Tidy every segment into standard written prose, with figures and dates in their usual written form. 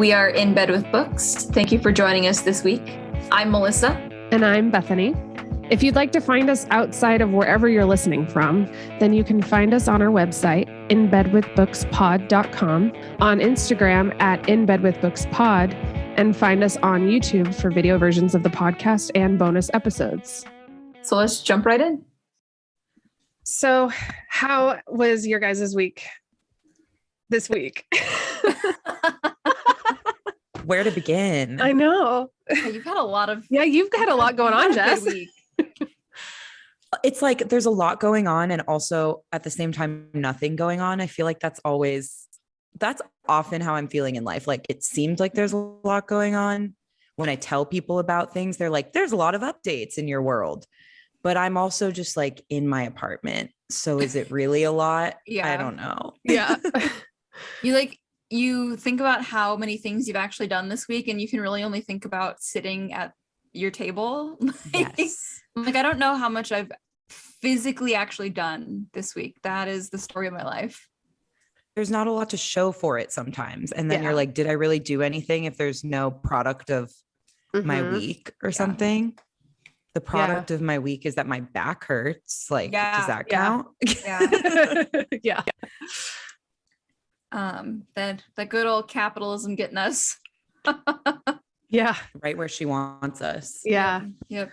We are in bed with books. Thank you for joining us this week. I'm Melissa. And I'm Bethany. If you'd like to find us outside of wherever you're listening from, then you can find us on our website, inbedwithbookspod.com, on Instagram at inbedwithbookspod, and find us on YouTube for video versions of the podcast and bonus episodes. So let's jump right in. So how was your guys' week this week? Where to begin? I know. Yeah, you've had a lot going on, Jess. It's like there's a lot going on and also at the same time nothing going on. I feel like that's often how I'm feeling in life. Like it seems like there's a lot going on. When I tell people about things, they're like, there's a lot of updates in your world. But I'm also just like in my apartment. So is it really a lot? Yeah. I don't know. Yeah. You think about how many things you've actually done this week, and you can really only think about sitting at your table. Yes. Like, I don't know how much I've physically actually done this week. That is the story of my life. There's not a lot to show for it sometimes. And then you're like, did I really do anything if there's no product of my week or something? The product of my week is that my back hurts. Like, does that count? Yeah. That good old capitalism getting us. Yeah. Right where she wants us. Yeah. Yep.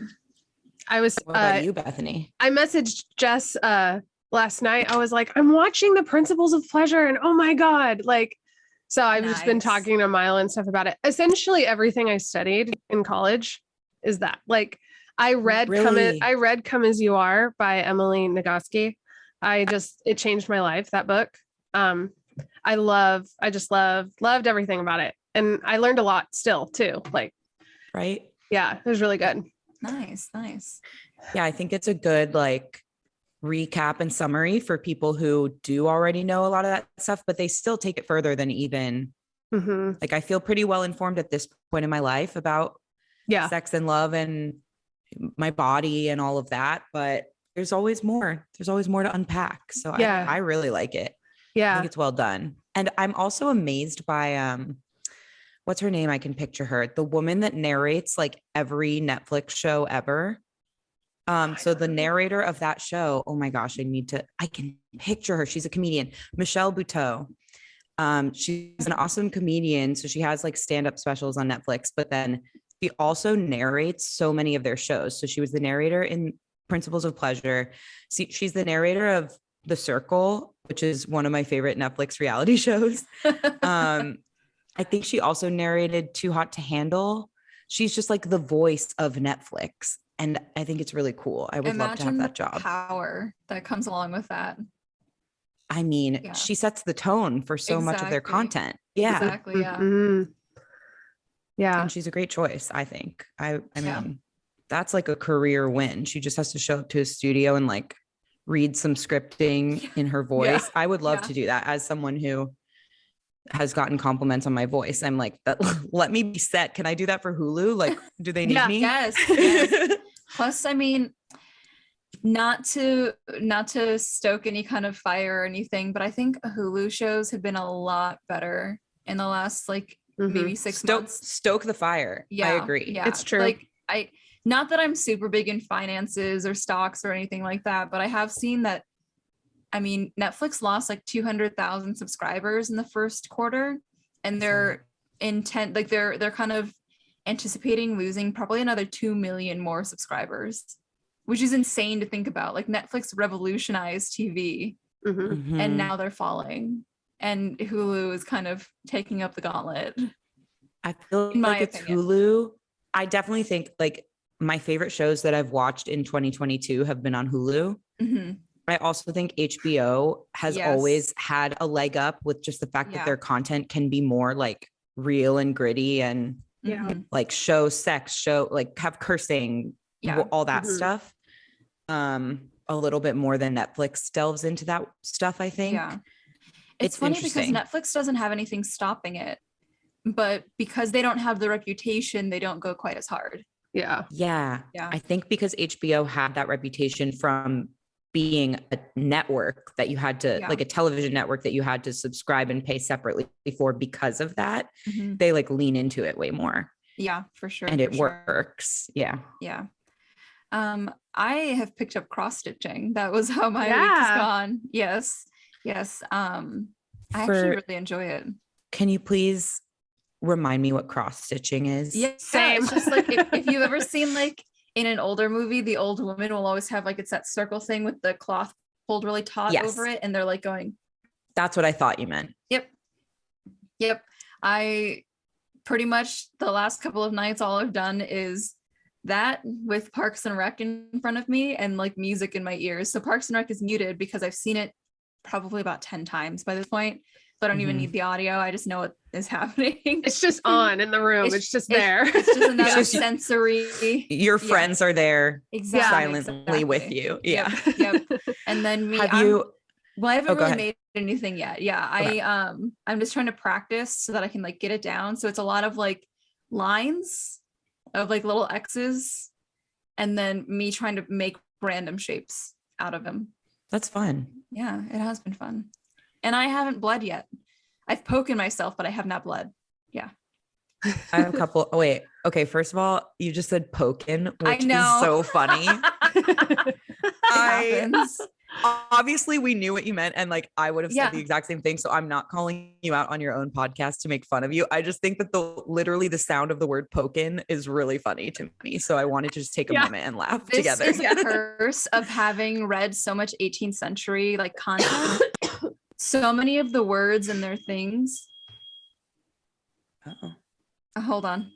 What about you, Bethany? I messaged Jess last night. I was like, I'm watching The Principles of Pleasure, and oh my God. So I've just been talking to Milo and stuff about it. Essentially everything I studied in college is that. I read Come As You Are by Emily Nagoski. It changed my life, that book. I just loved everything about it. And I learned a lot still too. Right. Yeah, it was really good. Nice. Yeah. I think it's a good recap and summary for people who do already know a lot of that stuff, but they still take it further than even I feel pretty well informed at this point in my life about sex and love and my body and all of that, but there's always more to unpack. So I really like it. Yeah. I think it's well done. And I'm also amazed by, what's her name? I can picture her, the woman that narrates every Netflix show ever. So the narrator of that show, oh my gosh, I can picture her. She's a comedian, Michelle Buteau. She's an awesome comedian. So she has stand-up specials on Netflix, but then she also narrates so many of their shows. So she was the narrator in Principles of Pleasure. She's the narrator of The Circle, which is one of my favorite Netflix reality shows. I think she also narrated Too Hot to Handle. She's just the voice of Netflix. And I think it's really cool. I would love to have that job. The power that comes along with that. I mean, she sets the tone for so much of their content. Yeah. Exactly. Yeah. Mm-hmm. Yeah. And she's a great choice, I think. I mean, that's a career win. She just has to show up to a studio and read some scripting in her voice. I would love to do that as someone who has gotten compliments on my voice. I'm let me be set. Can I do that for Hulu? Do they need me? Yes. Plus, I mean, not to stoke any kind of fire or anything, but I think Hulu shows have been a lot better in the last maybe 6 months. Stoke the fire. Yeah, I agree. Yeah, it's true. Not that I'm super big in finances or stocks or anything like that, but I have seen that. I mean, Netflix lost 200,000 subscribers in the first quarter, and they're they're kind of anticipating losing probably another 2 million more subscribers, which is insane to think about. Netflix revolutionized TV, and now they're falling, and Hulu is kind of taking up the gauntlet. I feel it's Hulu. I definitely think my favorite shows that I've watched in 2022 have been on Hulu. I also think HBO has always had a leg up with just the fact that their content can be more real and gritty and show sex, have cursing, all that stuff. A little bit more than Netflix delves into that stuff, I think. Yeah. It's funny because Netflix doesn't have anything stopping it, but because they don't have the reputation, they don't go quite as hard. Yeah. I think because HBO had that reputation from being a network that you had to like a television network that you had to subscribe and pay separately for because of that, they like lean into it way more. Yeah, for sure. And it works. Yeah. Yeah. I have picked up cross stitching. That was how my week has gone. Yes. I actually really enjoy it. Can you please remind me what cross stitching is? Yeah, same. It's just like if you've ever seen like in an older movie, the old woman will always have like it's that circle thing with the cloth pulled really taut over it, and they're like going. That's what I thought you meant. Yep. I pretty much the last couple of nights, all I've done is that with Parks and Rec in front of me and like music in my ears. So Parks and Rec is muted because I've seen it probably about 10 times by this point. So I don't even need the audio. I just know what is happening. It's just on in the room. It's just there. It's just another sensory. Your friends are there silently with you. Yeah. Yep. And then me. Well, I haven't really made anything yet. Yeah. Okay. I'm just trying to practice so that I can like get it down. So it's a lot of like lines of like little X's and then me trying to make random shapes out of them. That's fun. Yeah, it has been fun. And I haven't bled yet. I've poked myself, but I have not bled. Yeah. I have a couple. Oh, wait. Okay. First of all, you just said poking, which is so funny. Obviously we knew what you meant. And like, I would have said the exact same thing. So I'm not calling you out on your own podcast to make fun of you. I just think that literally the sound of the word poking is really funny to me. So I wanted to just take a moment and laugh together. This is the curse of having read so much 18th century like content. So many of the words and their things. Hold on.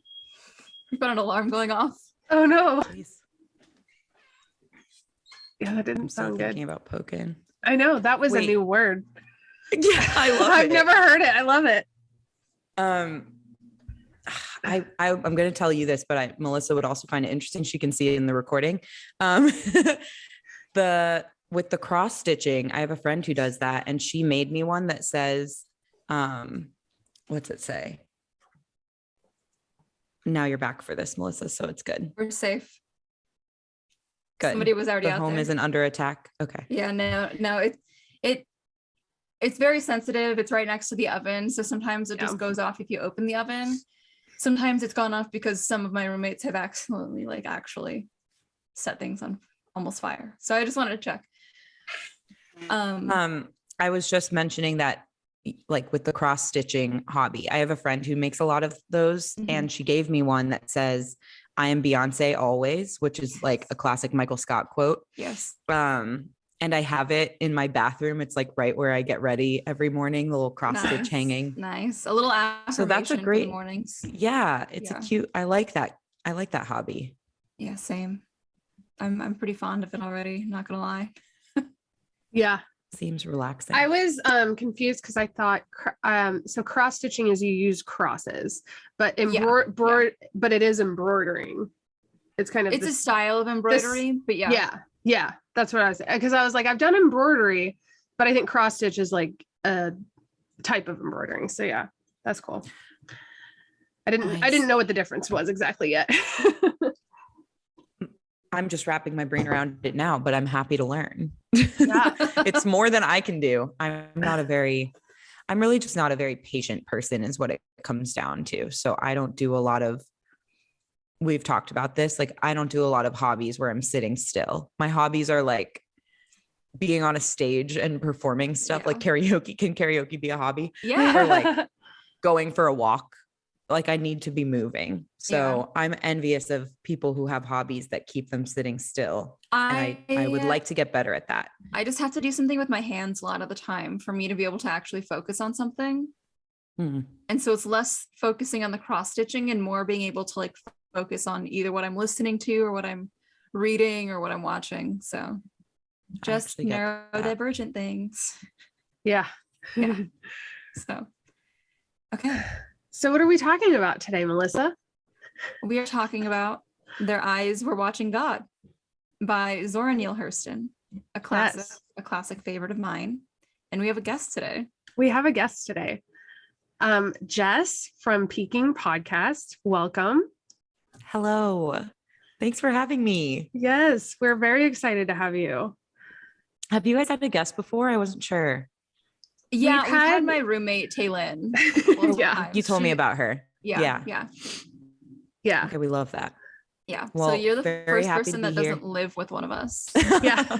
We've got an alarm going off. Oh no. Please. Yeah, that didn't sound good. Thinking about poking. I know that was a new word. Yeah, I love it. I've never heard it. I love it. I'm going to tell you this, but Melissa would also find it interesting. She can see it in the recording. With the cross stitching, I have a friend who does that, and she made me one that says, what's it say? Now you're back for this, Melissa, so it's good. We're safe. Good. Somebody was already out there. The home isn't under attack. Okay. Yeah, no, it's very sensitive. It's right next to the oven, so sometimes it just goes off if you open the oven. Sometimes it's gone off because some of my roommates have accidentally actually set things on almost fire. So I just wanted to check. I was just mentioning that like with the cross stitching hobby, I have a friend who makes a lot of those, and she gave me one that says, "I am Beyonce always," which is like a classic Michael Scott quote. Yes. And I have it in my bathroom. It's like right where I get ready every morning, the little cross stitch hanging. Nice. A little affirmation. So that's a great mornings. Yeah. It's a cute, I like that hobby. Yeah, same. I'm pretty fond of it already. Not gonna lie. Yeah. Seems relaxing. I was confused because I thought so cross stitching is you use crosses, but but it is embroidering. It's kind of a style of embroidery, but yeah, that's what I was, because I was like, I've done embroidery, but I think cross stitch is like a type of embroidering. So yeah, that's cool. I didn't know what the difference was exactly yet. I'm just wrapping my brain around it now, but I'm happy to learn. Yeah. It's more than I can do. I'm really just not a very patient person is what it comes down to. So I don't do a lot of, we've talked about this. Like I don't do a lot of hobbies where I'm sitting still. My hobbies are like being on a stage and performing stuff like karaoke. Can karaoke be a hobby? Yeah. Or like going for a walk. Like I need to be moving. So I'm envious of people who have hobbies that keep them sitting still. I would like to get better at that. I just have to do something with my hands a lot of the time for me to be able to actually focus on something. And so it's less focusing on the cross stitching and more being able to like focus on either what I'm listening to or what I'm reading or what I'm watching. So just neurodivergent things. Yeah. So, okay. So what are we talking about today, Melissa? We are talking about Their Eyes Were Watching God by Zora Neale Hurston, a classic favorite of mine. And we have a guest today. Jess from Peking Podcast. Welcome. Hello. Thanks for having me. Yes, we're very excited to have you. Have you guys had a guest before? I wasn't sure. Yeah, We've we've had had- my roommate Taylin. Yeah. You told me about her. Yeah. Yeah. Okay, we love that. Yeah. Well, So you're the very first happy to person be that here. doesn't live with one of us. Yeah.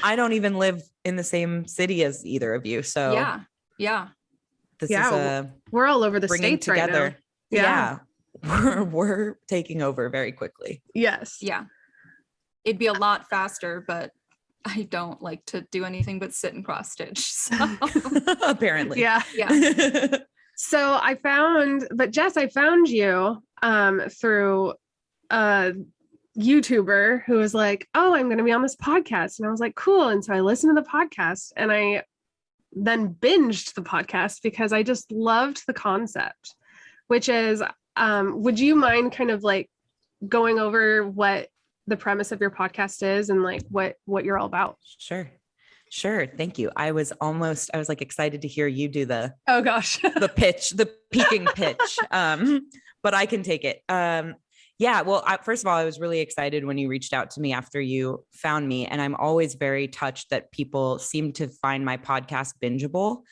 I don't even live in the same city as either of you. So Yeah. this Yeah, is a We're all over the bringing States right now. together. Yeah. We're taking over very quickly. Yes. Yeah. It'd be a lot faster, but I don't like to do anything but sit and cross stitch. So Apparently. Yeah. yeah. So I found you through a YouTuber who was like, "Oh, I'm going to be on this podcast." And I was like, "Cool." And so I listened to the podcast and I then binged the podcast because I just loved the concept, which is, would you mind kind of like going over what the premise of your podcast is and like what you're all about? Sure. Thank you. I was like excited to hear you do the Oh gosh. the peaking pitch. But I can take it. Yeah. Well, first of all, I was really excited when you reached out to me after you found me. And I'm always very touched that people seem to find my podcast bingeable.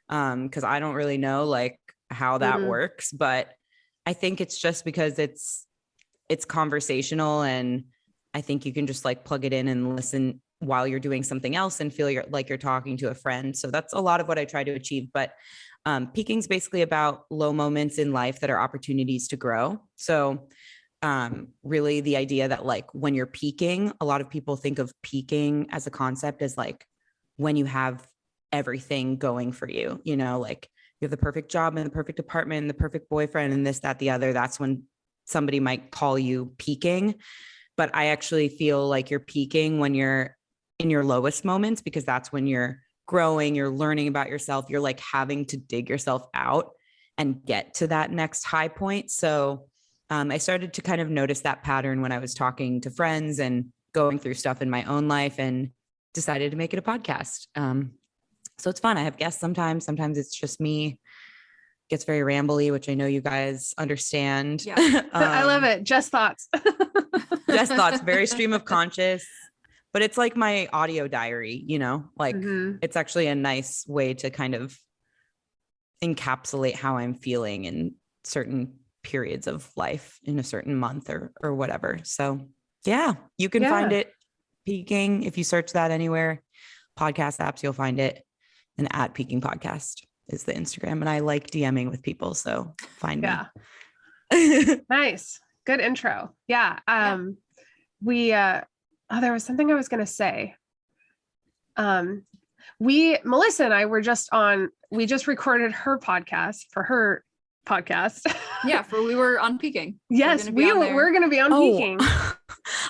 Cause I don't really know like how that works, but I think it's just because it's conversational, and I think you can just like plug it in and listen while you're doing something else and feel like you're talking to a friend. So that's a lot of what I try to achieve. But peaking's basically about low moments in life that are opportunities to grow. So really the idea that like when you're peaking, a lot of people think of peaking as a concept as like when you have everything going for you, you know, like you have the perfect job and the perfect apartment and the perfect boyfriend and this, that, the other. That's when somebody might call you peaking. But I actually feel like you're peaking when you're in your lowest moments, because that's when you're growing, you're learning about yourself, you're like having to dig yourself out and get to that next high point. So I started to kind of notice that pattern when I was talking to friends and going through stuff in my own life, and decided to make it a podcast. So it's fun. I have guests sometimes. Sometimes it's just me. It gets very rambly, which I know you guys understand. Yeah. I love it. Just thoughts. Just thoughts, very stream of conscious, but it's like my audio diary, you know, like it's actually a nice way to kind of encapsulate how I'm feeling in certain periods of life in a certain month or whatever. So yeah, you can find it peaking. If you search that anywhere, podcast apps, you'll find it. And at Peaking Podcast is the Instagram. And I like DMing with people. So find me. Nice. Good intro. Yeah. There was something I was going to say. Melissa and I were we just recorded her podcast for her podcast. Yeah. We were on Peaking. Yes, we're going to be on Peaking.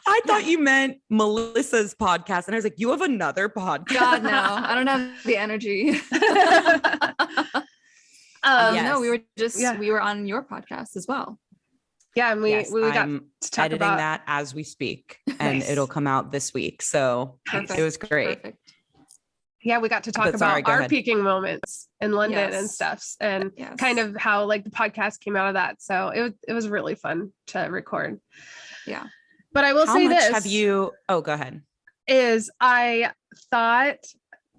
I thought you meant Melissa's podcast. And I was like, you have another podcast. God, no, I don't have the energy. Yes. No, we were on your podcast as well. Yeah, and we got to talk editing about that as we speak, and Nice. it'll come out this week. So Perfect. it was great. Perfect. Yeah, we got to talk But about sorry, go our ahead. peaking moments in London and Yes. stuff, and Yes. kind of how like the podcast came out of that. So it was really fun to record. Yeah. But I will How say much this have you? Oh, go ahead. is I thought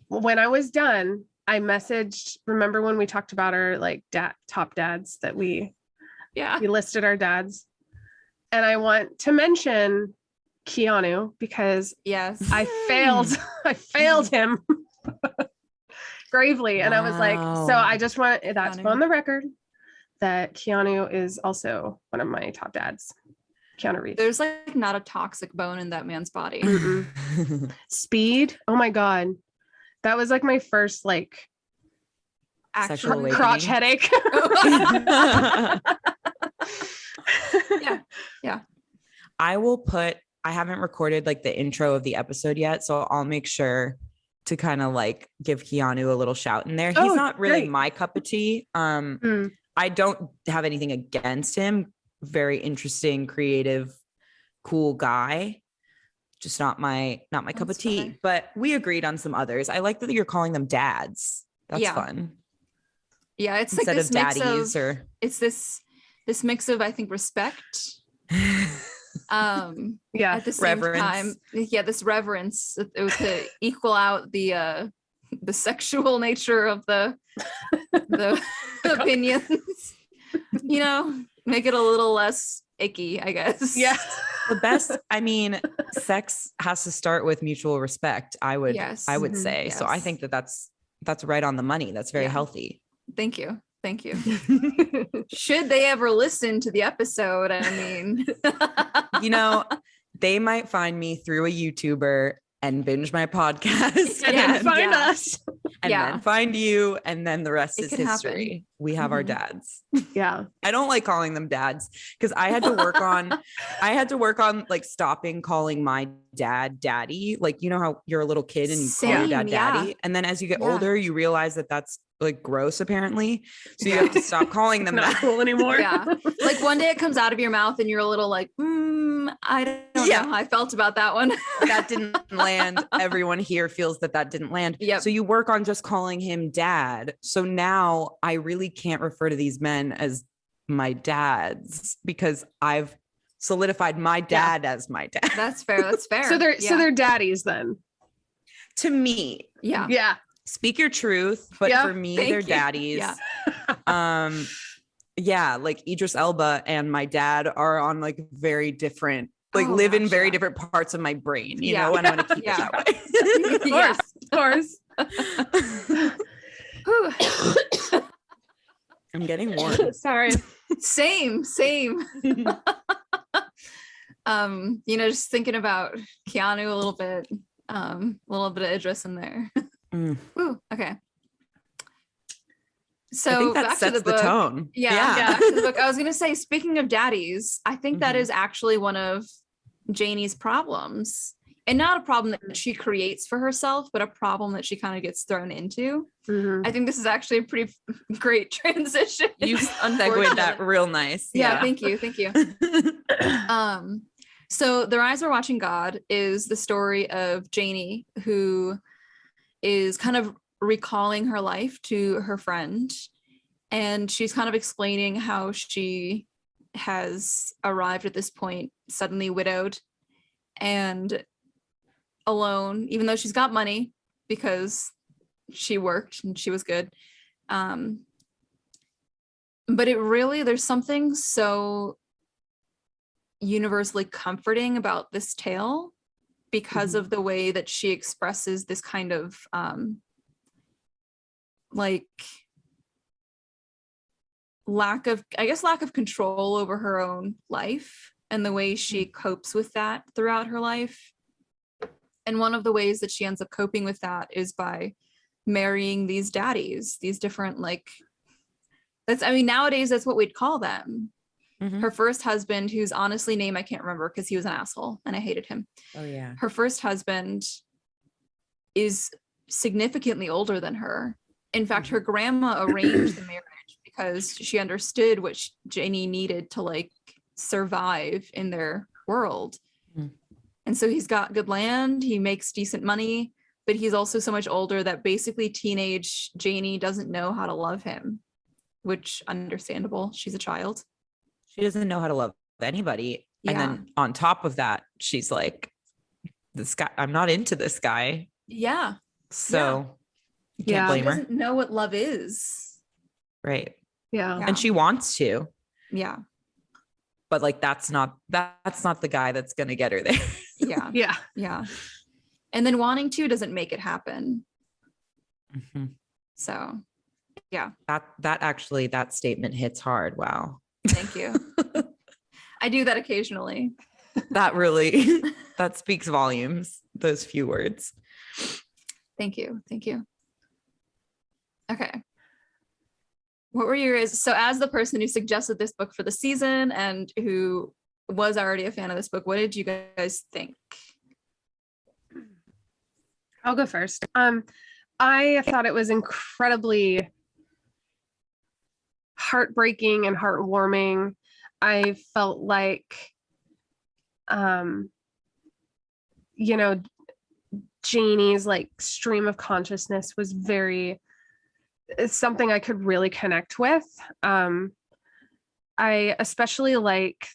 when I was done, I messaged. Remember when we talked about our like top dads that we listed our dads, and I want to mention Keanu because Yes. I failed him gravely. And I was like, so I just want that's Keanu. on the record that Keanu is also one of my top dads. Keanu Reeves. There's like not a toxic bone in that man's body. Speed. Oh my God. That was like my first like Sexual awakening. crotch headache. Yeah. I haven't recorded like the intro of the episode yet, so I'll make sure to kind of like give Keanu a little shout in there. He's not really great. my cup of tea. I don't have anything against him. Very interesting, creative, cool guy. Just not my cup of tea. fair. But we agreed on some others. I like that you're calling them dads. That's Yeah. fun. Yeah. It's Instead like this of mix daddies of, or it's this mix of, I think, respect Yeah. At the same Reverence. time, this reverence, it was to equal out the sexual nature of the opinions, make it a little less icky, I guess. Yeah. The best, I mean, sex has to start with mutual respect, I would Yes. Mhm. say. So I Yes. think that's right on the money. That's very Yeah. healthy. Thank you. Should they ever listen to the episode, I mean, They might find me through a YouTuber and binge my podcast And Yeah, then find yeah. us. and Yeah. then find you. And then the rest It is could happen. history. We have our Mhm. dads. Yeah. I don't like calling them dads because I had to work on like stopping calling my dad daddy. Like, how you're a little kid and you call your dad Same, yeah. daddy. And then as you get Yeah. older, you realize that that's like gross apparently. So you have to stop calling them Not that. cool anymore. Yeah. Like one day it comes out of your mouth and you're a little like, I don't know how I felt about that one. That didn't land. Everyone here feels that didn't land. Yep. So you work on just calling him dad. So now I really can't refer to these men as my dads because I've solidified my dad as my dad. That's fair. So they're daddies then. To me, yeah. Yeah. speak your truth, but Yeah, for me, thank they're you. daddies. Yeah. Like Idris Elba and my dad are on like very different, live in gosh, very yeah. different parts of my brain, Yeah. and I'm going to keep Yeah. it that way. Of course. Whew. I'm getting warm. Sorry. Same. Just thinking about Keanu a little bit of Idris in there. Ooh, okay. So I think that back sets to the book. tone. Yeah. Back to the book. I was gonna say, speaking of daddies, I think that Mhm. is actually one of Janie's problems. And not a problem that she creates for herself, but a problem that she kind of gets thrown into. Mhm. I think this is actually a pretty great transition. You segued that real nice. Yeah, thank you. So The Rise We're Watching God is the story of Janie, who is kind of recalling her life to her friend. And she's kind of explaining how she has arrived at this point, suddenly widowed and alone, even though she's got money because she worked and she was good. But there's something so universally comforting about this tale because of the way that she expresses this kind of lack of control over her own life and the way she copes with that throughout her life. And one of the ways that she ends up coping with that is by marrying these daddies, these different nowadays that's what we'd call them. Mhm. Her first husband, whose honestly name I can't remember because he was an asshole and I hated him. Oh yeah. Her first husband is significantly older than her. In fact, her grandma arranged the marriage because she understood what Janie needed to survive in their world. Mm. And so he's got good land, he makes decent money, but he's also so much older that basically teenage Janie doesn't know how to love him, which understandable. She's a child. She doesn't know how to love anybody. Yeah. And then on top of that, she's like, this guy, I'm not into this guy. Yeah. So you Yeah. can't She blame her. doesn't know what love is. Right. Yeah. Yeah. And she wants to, Yeah. but that's not the guy that's going to get her there. Yeah. Yeah. Yeah. And then wanting to doesn't make it happen. Mhm. So yeah, That statement hits hard. Wow. thank you. I do that occasionally. That really, that speaks volumes, those few words. Thank you. Okay. What were yours? So as the person who suggested this book for the season and who was already a fan of this book, what did you guys think? I'll go first. I thought it was incredibly heartbreaking and heartwarming. I felt like, Janie's stream of consciousness was it's something I could really connect with. I especially like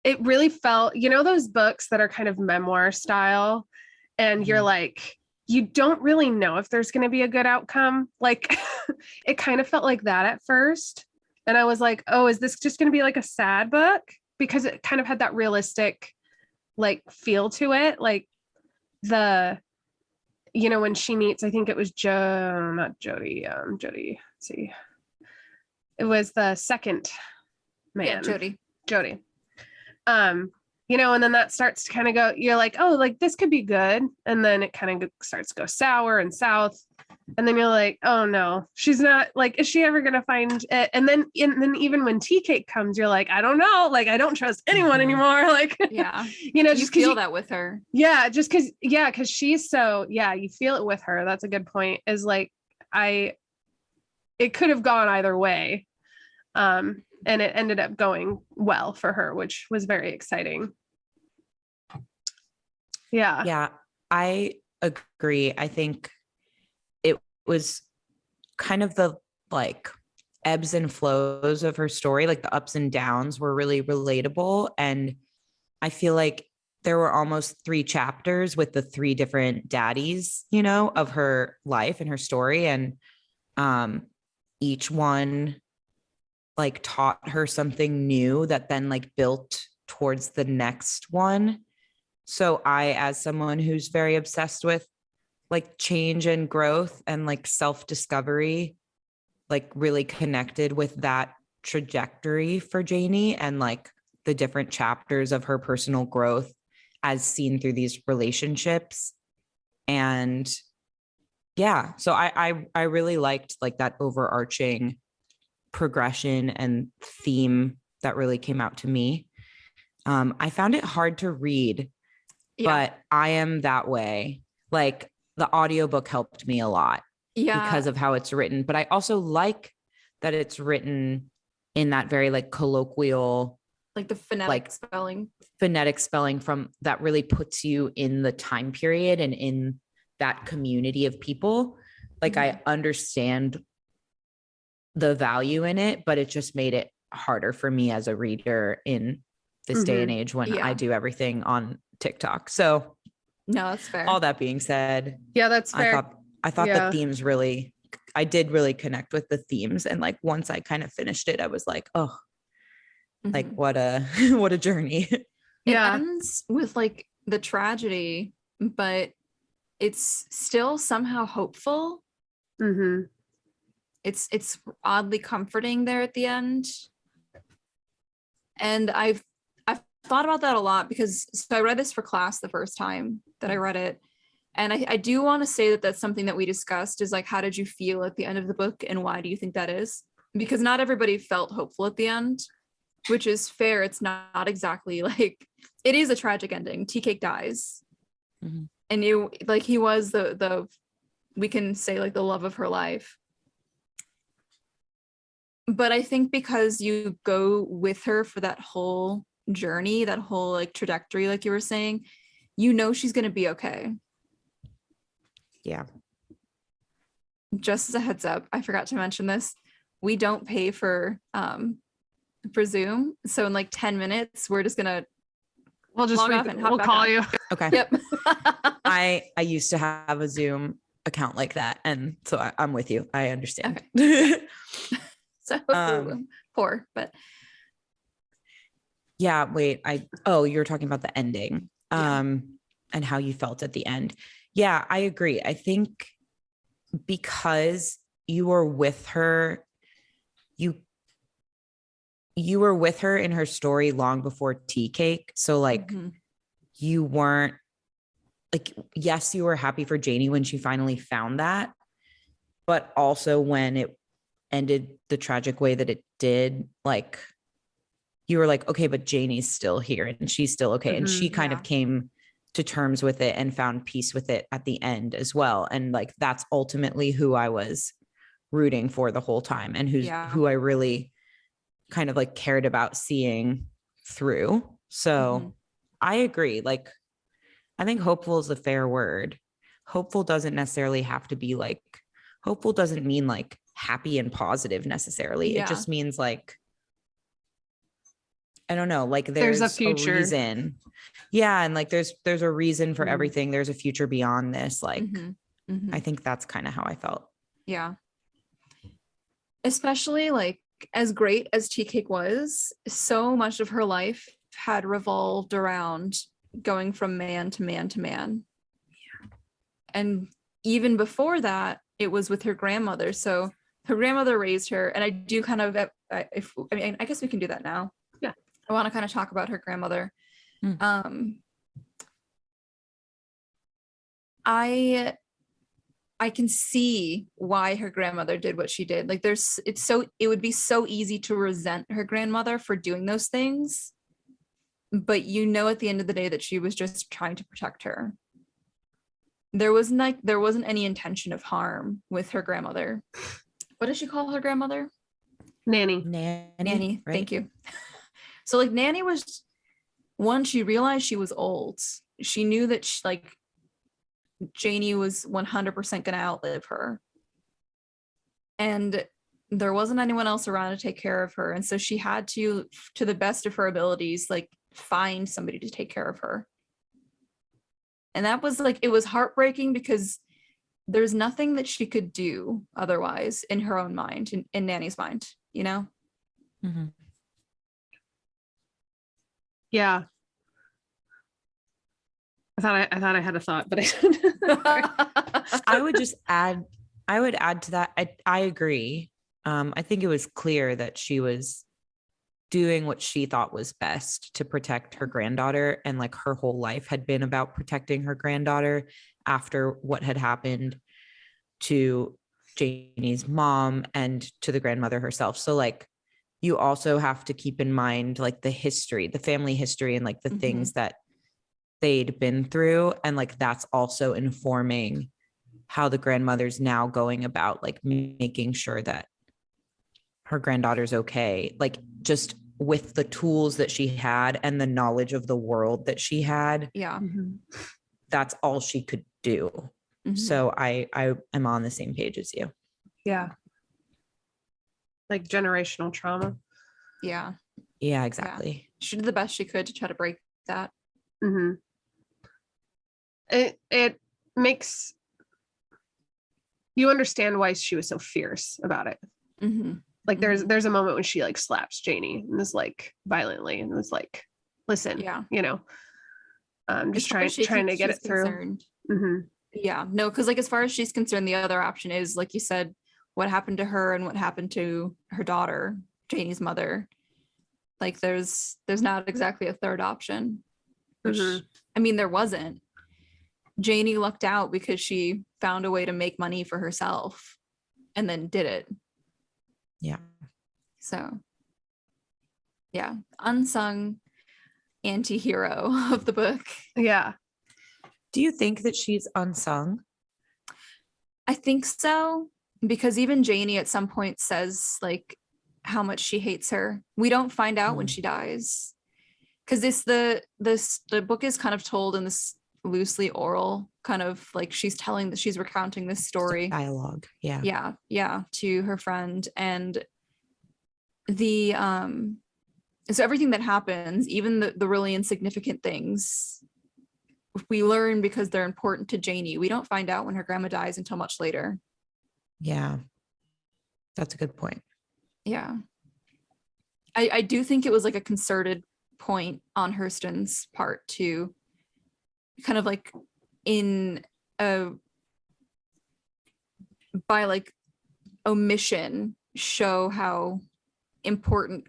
it really felt, those books that are kind of memoir style, and you're like, you don't really know if there's going to be a good outcome. Like it kind of felt like that at first. And I was like, oh, is this just going to be like a sad book? Because it kind of had that realistic like feel to it. Like when she meets, I think it was Jody, let's see. It was the second man. Yeah, Jody. And then that starts to kind of go, you're like, oh, like this could be good. And then it kind of starts to go sour and south. And then you're like, oh no, she's not, like, is she ever going to find it? And then even when tea cake comes, you're like, I don't know. Like, I don't trust anyone anymore. Like, yeah, just you feel that with her. Yeah. Just cause she's so, you feel it with her. That's a good point, is like, it could have gone either way. And it ended up going well for her, which was very exciting. Yeah. Yeah, I agree. I think it was kind of the like ebbs and flows of her story, like the ups and downs were really relatable. And I feel like there were almost 3 chapters with the 3 different daddies, of her life and her story. And each one like taught her something new that then like built towards the next one. So I, as someone who's very obsessed with like change and growth and like self-discovery, like really connected with that trajectory for Janie and like the different chapters of her personal growth as seen through these relationships. And yeah, so I really liked like that overarching progression and theme that really came out to me. I found it hard to read, but I am that way. Like the audiobook helped me a lot because of how it's written, but I also like that it's written in that very like colloquial, like the phonetic spelling from that really puts you in the time period and in that community of people. Like I understand the value in it, but it just made it harder for me as a reader in this day and age when I do everything on TikTok. So no, that's fair. All that being said, that's fair. I thought the themes I did really connect with the themes. And like, once I kind of finished it, I was like, oh, like what a journey. It ends with like the tragedy, but it's still somehow hopeful. It's oddly comforting there at the end. And I've thought about that a lot because I read this for class the first time that I read it. And I do want to say that that's something that we discussed is like, how did you feel at the end of the book? And why do you think that is? Because not everybody felt hopeful at the end, which is fair. It's not exactly like, it is a tragic ending. Tea Cake dies. And he was the we can say like the love of her life. But I think because you go with her for that whole journey, that whole like trajectory, like you were saying, she's going to be okay. Yeah. Just as a heads up, I forgot to mention this. We don't pay for Zoom. So in like 10 minutes, we're just going to we'll call you. Okay. Yep. I used to have a Zoom account like that. And so I'm with you. I understand. Okay. So poor, but yeah, wait, you were talking about the ending, and how you felt at the end. Yeah, I agree. I think because you were with her, you were with her in her story long before Tea Cake. So like you weren't like, yes, you were happy for Janie when she finally found that, but also when it ended the tragic way that it did, like you were like, okay, but Janie's still here and she's still okay. And she kind of came to terms with it and found peace with it at the end as well. And like, that's ultimately who I was rooting for the whole time and who I really kind of like cared about seeing through. So I agree. Like, I think hopeful is a fair word. Hopeful doesn't necessarily have to be like, hopeful doesn't mean like happy and positive necessarily. It just means like I don't know, like There's there's a future. reason. Yeah. And like there's a reason for Mhm. everything. There's a future beyond this. Like I Mhm. think that's kind of how I felt. Yeah. Especially like as great as Tea Cake was, so much of her life had revolved around going from man to man to man. And even before that, it was with her grandmother. So her grandmother raised her, and I do kind of, I guess we can do that now. Yeah. I want to kind of talk about her grandmother. Mm. I can see why her grandmother did what she did. Like it would be so easy to resent her grandmother for doing those things. But you know, at the end of the day that she was just trying to protect her. There wasn't any intention of harm with her grandmother. What does she call her grandmother? Nanny. Nanny. Right? Thank you. So like Nanny was one, she realized she was old. She knew that Janie was 100% going to outlive her. And there wasn't anyone else around to take care of her. And so she had to the best of her abilities, like find somebody to take care of her. And that was like, it was heartbreaking because there's nothing that she could do otherwise in her own mind, in Nanny's mind, you know? Mm-hmm. Yeah. I thought I had a thought, but I don't. I would add to that. I agree. I think it was clear that she was doing what she thought was best to protect her granddaughter. And like her whole life had been about protecting her granddaughter after what had happened to Janie's mom and to the grandmother herself. So like, you also have to keep in mind like the history, the family history, and like the things that they'd been through. And like, that's also informing how the grandmother's now going about like making sure that her granddaughter's okay. Like just with the tools that she had and the knowledge of the world that she had, Yeah. that's all she could do. So I am on the same page as you. Yeah. Like generational trauma. Yeah. Yeah, exactly. Yeah. She did the best she could to try to break that. It makes you understand why she was so fierce about it. Like there's a moment when she like slaps Janie and is like violently and was like, listen, you know, I'm just trying to get it through. Yeah, no, because like as far as she's concerned, the other option is, like you said, what happened to her and what happened to her daughter, Janie's mother. Like there's not exactly a third option. Which, I mean, there wasn't. Janie lucked out because she found a way to make money for herself and then did it. Yeah. So, yeah, unsung anti-hero of the book. Yeah. Do you think that she's unsung? I think so, because even Janie at some point says like how much she hates her. We don't find out when she dies, because the book is kind of told in this loosely oral kind of like she's recounting this story, dialogue. Yeah, to her friend. And the so everything that happens, even the really insignificant things, we learn because they're important to Janie. We don't find out when her grandma dies until much later. Yeah, that's a good point. Yeah, I do think it was like a concerted point on Hurston's part to kind of like by like omission show how important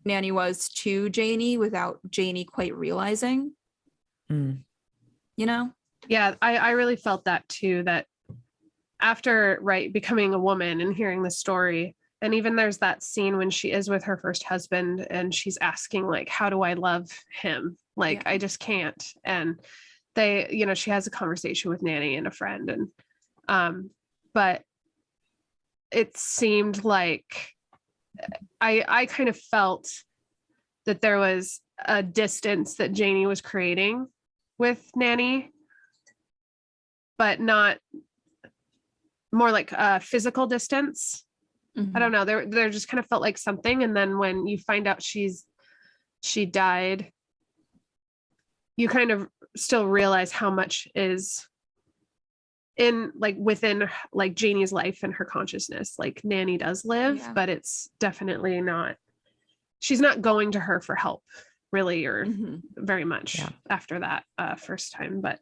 Nanny was to Janie without Janie quite realizing. You know? Yeah, I really felt that too, that after becoming a woman and hearing the story, and even there's that scene when she is with her first husband and she's asking like, how do I love him? Like, I just can't. And they, you know, she has a conversation with Nanny and a friend, and but it seemed like I kind of felt that there was a distance that Janie was creating with Nanny, but not more like a physical distance. I don't know. There just kind of felt like something. And then when you find out she's she died, you kind of still realize how much is in like within like Janie's life and her consciousness. Like Nanny does live, Yeah. but it's definitely not, she's not going to her for help really, or very much after that first time. But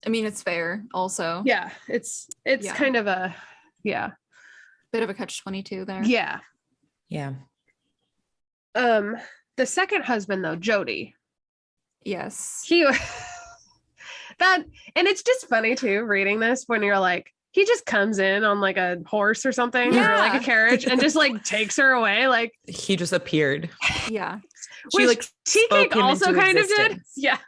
I mean, it's fair also. yeah, it's kind of a bit of a catch-22 there. Yeah. The second husband though, Jody. Yes. He that, and it's just funny too reading this when you're like, he just comes in on like a horse or something or like a carriage and just like takes her away. Like he just appeared. Yeah. She like Tea Cake also kind of did. Yeah.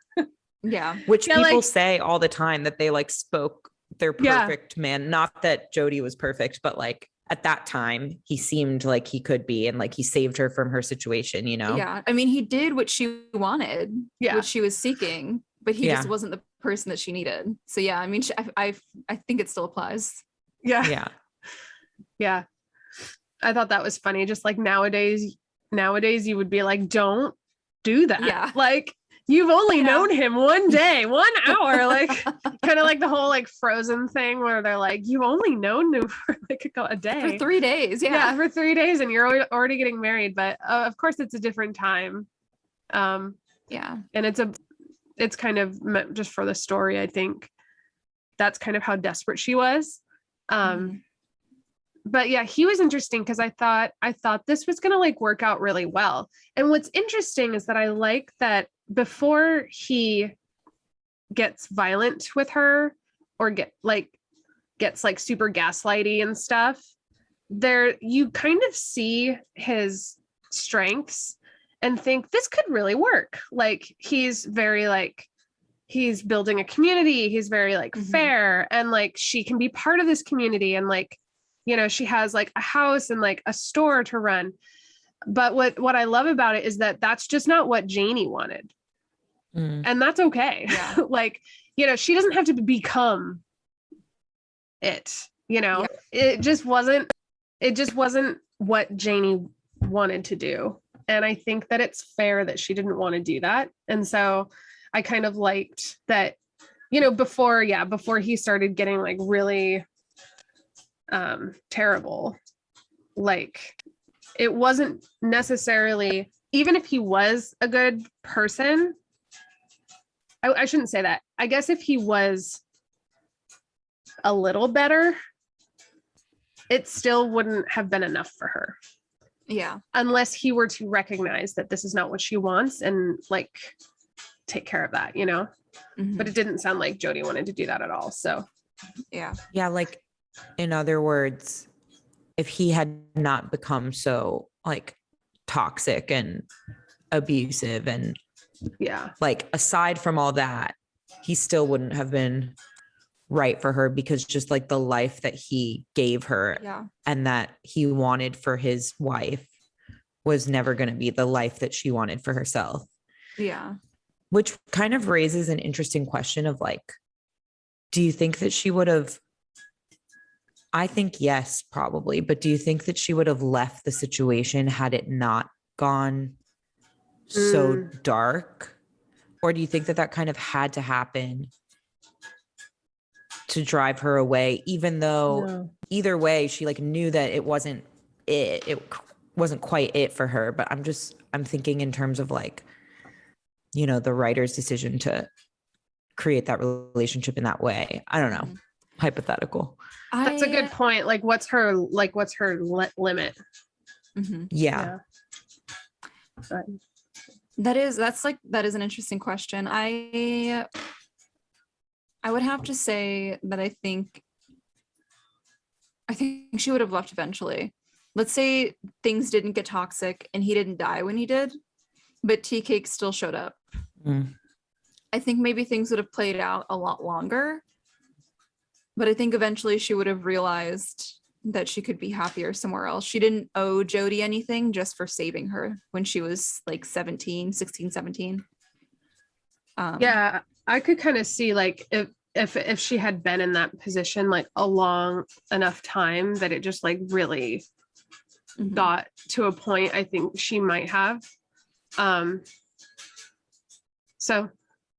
Yeah. Which people like, say all the time that they like spoke their perfect man. Not that Jody was perfect, but like at that time he seemed like he could be, and like he saved her from her situation, you know? Yeah. I mean, he did what she wanted, what she was seeking, but he just wasn't the person that she needed. So yeah, I mean, I think it still applies. Yeah. I thought that was funny. Just like nowadays you would be like, don't do that. Yeah. Like you've only known him one day, 1 hour, like kind of like the whole like Frozen thing where they're like, you've only known him for like a day. For 3 days. Yeah. For 3 days and you're already getting married. But of course it's a different time. And it's kind of meant just for the story. I think that's kind of how desperate she was. But yeah, he was interesting because I thought this was going to like work out really well. And what's interesting is that I like that before he gets violent with her or gets like super gaslighty and stuff, there you kind of see his strengths and think this could really work. Like he's very like, he's building a community. He's very like fair, and like she can be part of this community, and like, you know, she has like a house and like a store to run. But what I love about it is that that's just not what Janie wanted. And that's okay. Yeah. Like, you know, she doesn't have to become it, you know, it just wasn't what Janie wanted to do. And I think that it's fair that she didn't want to do that. And so I kind of liked that, you know, before he started getting like really terrible, like it wasn't necessarily, even if he was a good person, I shouldn't say that. I guess if he was a little better, it still wouldn't have been enough for her. Yeah. Unless he were to recognize that this is not what she wants and like take care of that, you know? But it didn't sound like Jody wanted to do that at all. So yeah. Yeah. Like in other words, if he had not become so like toxic and abusive and like aside from all that, he still wouldn't have been right for her, because just like the life that he gave her and that he wanted for his wife was never going to be the life that she wanted for herself. Yeah. Which kind of raises an interesting question of like, do you think that she would have, I think yes, probably, but do you think that she would have left the situation had it not gone so dark? Or do you think that that kind of had to happen to drive her away, even though either way she like knew that it wasn't quite it for her? But I'm thinking in terms of like, you know, the writer's decision to create that relationship in that way. I don't know. Hypothetical. That's a good point. Like what's her limit? Yeah. That is an interesting question. I would have to say that I think she would have left eventually. Let's say things didn't get toxic and he didn't die when he did, but Tea Cake still showed up. I think maybe things would have played out a lot longer, but I think eventually she would have realized that she could be happier somewhere else. She didn't owe Jody anything just for saving her when she was like 16, 17. Yeah, I could kind of see like if she had been in that position like a long enough time that it just like really Mhm. got to a point I think she might have. So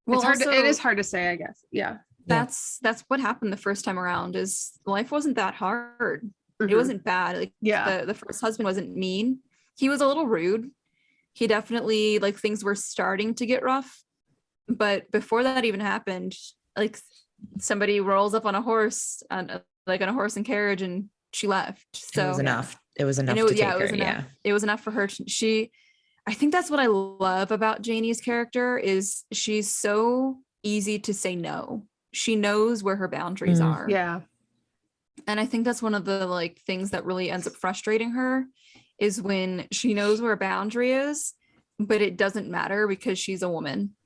Well, it is hard to say, I guess. Yeah. That's what happened the first time around. Is life wasn't that hard. It Mhm. wasn't bad. Like Yeah. the first husband wasn't mean. He was a little rude. He definitely, like, things were starting to get rough, but before that even happened, like, somebody rolls up on a horse, on a horse and carriage, and she left. So It was enough. It was enough and to take it was her. enough. Yeah. It was enough for her. I think that's what I love about Janie's character, is she's so easy to say no. She knows where her boundaries are. Yeah. And I think that's one of the, like, things that really ends up frustrating her, is when she knows where a boundary is, but it doesn't matter because she's a woman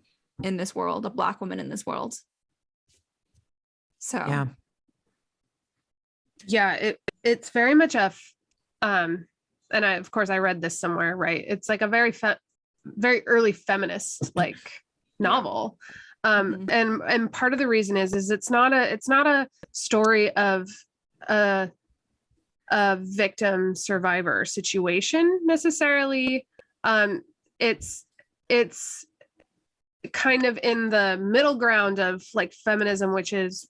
in this world, a Black woman in this world. So Yeah, it's very much and of course I read this somewhere, right? It's like a very early feminist like novel. And part of the reason is it's not a story of a victim survivor situation necessarily. It's kind of in the middle ground of like feminism, which is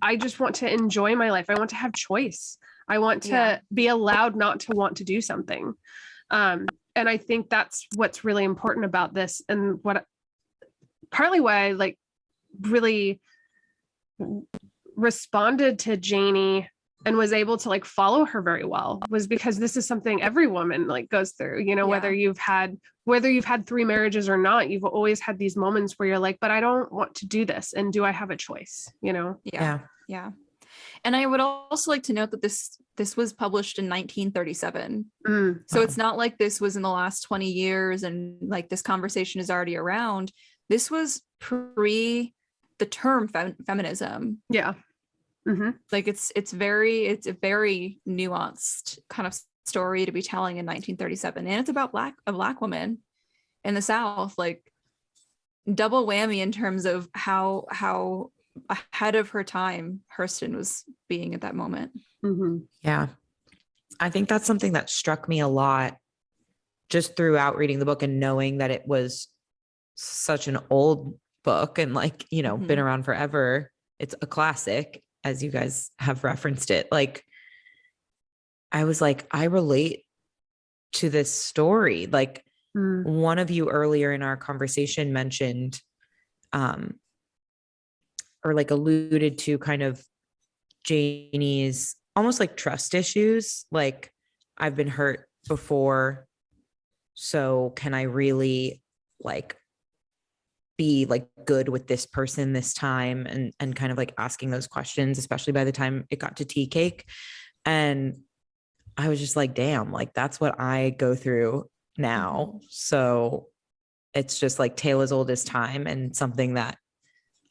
I just want to enjoy my life. I want to have choice. I want to be allowed not to want to do something. And I think that's what's really important about this, and partly why I like really responded to Janie and was able to like follow her very well, was because this is something every woman like goes through, you know, whether you've had 3 marriages or not, you've always had these moments where you're like, but I don't want to do this. And do I have a choice? You know? Yeah. And I would also like to note that this was published in 1937. So it's not like this was in the last 20 years and like this conversation is already around. This was pre the term feminism. Yeah. Like it's a very nuanced kind of story to be telling in 1937, and it's about a black woman in the South. Like, double whammy in terms of how ahead of her time Hurston was being at that moment. Yeah. I think that's something that struck me a lot just throughout reading the book and knowing that it was such an old book and like, you know, been around forever. It's a classic, as you guys have referenced it. Like, I was like, I relate to this story. Like, one of you earlier in our conversation mentioned, or like alluded to kind of Janie's almost like trust issues. Like, I've been hurt before, so can I really like be like good with this person this time? And kind of like asking those questions, especially by the time it got to tea cake. And I was just like, damn, like that's what I go through now. So it's just like tale as old as time, and something that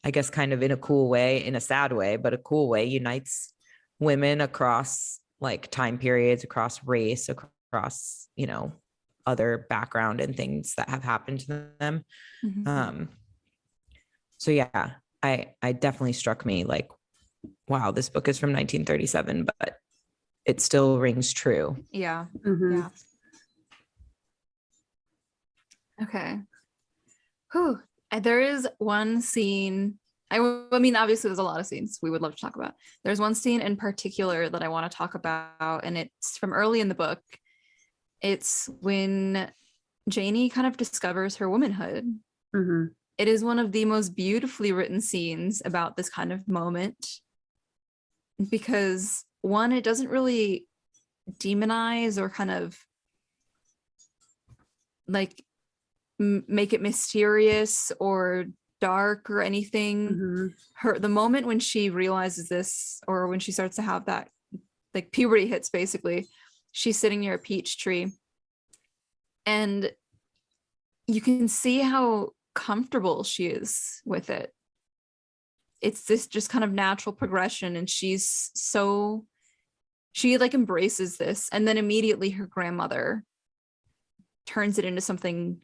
I guess kind of in a cool way, in a sad way, but a cool way, unites women across like time periods, across race, across, you know, other background and things that have happened to them. So yeah, I definitely struck me like, wow, this book is from 1937, but it still rings true. Yeah. Okay. Whew. There is one scene. I mean, obviously there's a lot of scenes we would love to talk about. There's one scene in particular that I want to talk about, and it's from early in the book. It's when Janie kind of discovers her womanhood. It is one of the most beautifully written scenes about this kind of moment, because one, it doesn't really demonize or kind of like make it mysterious or dark or anything. The moment when she realizes this, or when she starts to have that, like puberty hits, basically, she's sitting near a peach tree and you can see how comfortable she is with it. It's this just kind of natural progression, and she like embraces this, and then immediately her grandmother turns it into something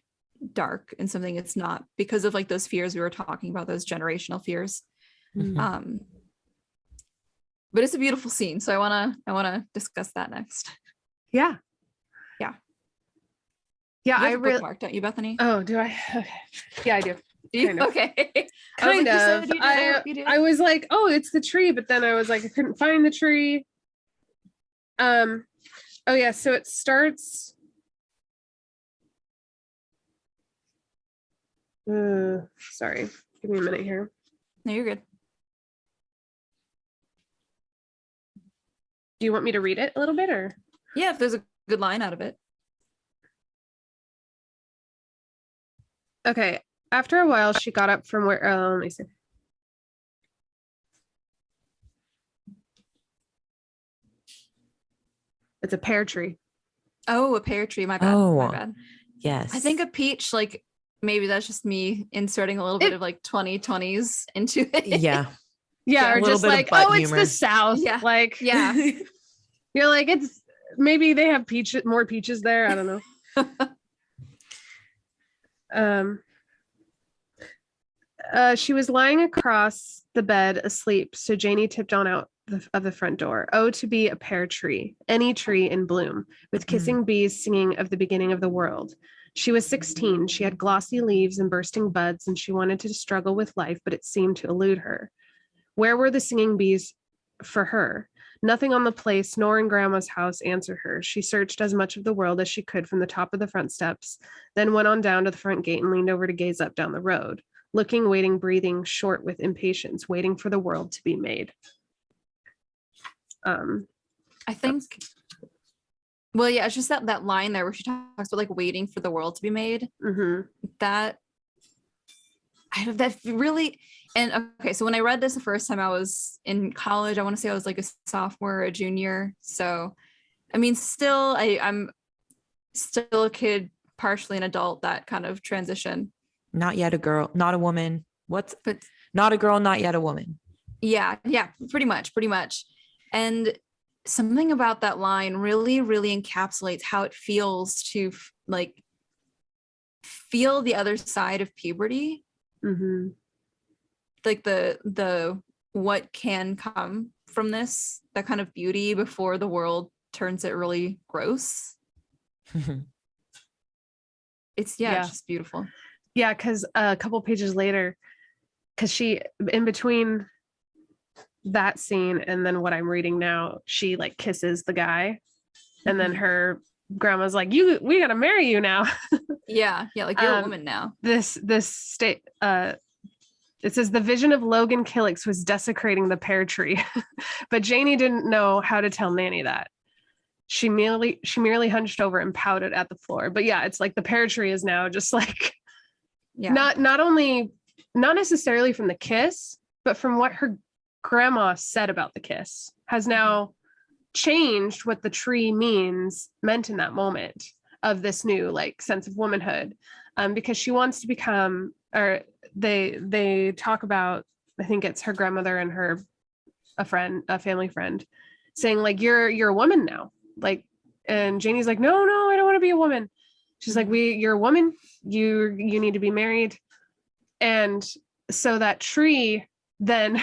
dark and something it's not, because of like those fears we were talking about, those generational fears. But it's a beautiful scene, so I want to discuss that next. Yeah. Yeah, You I have a really. bookmark, don't you, Bethany? Oh, do I? Okay. Yeah, I do. Kind of. Okay. Kind I was like, of. you said you did. I hope you do. I was like, oh, it's the tree, but then I was like, I couldn't find the tree. Oh yeah, so it starts. Sorry, give me a minute here. No, you're good. Do you want me to read it a little bit, or? Yeah, if there's a good line out of it. Okay. After a while, she got up from where. Let me see. It's a pear tree. Oh, a pear tree. My bad. Oh, My bad. yes. I think a peach, like maybe that's just me inserting a little bit of like 2020s into it. Yeah. Yeah, Yeah, or a little just bit of like, butt oh, it's humor. the South. Yeah. Like, Yeah. you're like, it's maybe they have more peaches there. I don't know. She was lying across the bed asleep, so Janie tipped on out of the front door. Oh, to be a pear tree, any tree in bloom, with kissing bees singing of the beginning of the world. She was 16. She had glossy leaves and bursting buds, and she wanted to struggle with life, but it seemed to elude her. Where were the singing bees for her? Nothing on the place, nor in Grandma's house, answered her. She searched as much of the world as she could from the top of the front steps, then went on down to the front gate and leaned over to gaze up down the road. Looking, waiting, breathing, short with impatience, waiting for the world to be made. I think, well, yeah, it's just that line there where she talks about like waiting for the world to be made. That really, and okay, so when I read this the first time, I was in college. I want to say I was like a sophomore or a junior. So, I mean, still, I'm still a kid, partially an adult, that kind of transition. Not yet a girl, not a woman. But not a girl, not yet a woman. Yeah, pretty much. And something about that line really, really encapsulates how it feels to like feel the other side of puberty. Like the what can come from this, that kind of beauty before the world turns it really gross. It's just beautiful. Yeah, because a couple pages later, because she, in between that scene and then what I'm reading now, she like kisses the guy, and then her grandma's like, we gotta marry you now. Yeah, like you're a woman now. This state, it says the vision of Logan Killix was desecrating the pear tree, but Janie didn't know how to tell Nanny that. She merely hunched over and pouted at the floor. But yeah, it's like the pear tree is now just like, not necessarily from the kiss, but from what her grandma said about the kiss has now changed what the tree meant in that moment of this new like sense of womanhood, because she wants to become, or they talk about, I think it's her grandmother and a family friend, saying like, you're a woman now, like, and Janie's like, no, I don't want to be a woman. She's like, you're a woman, you need to be married. And so that tree then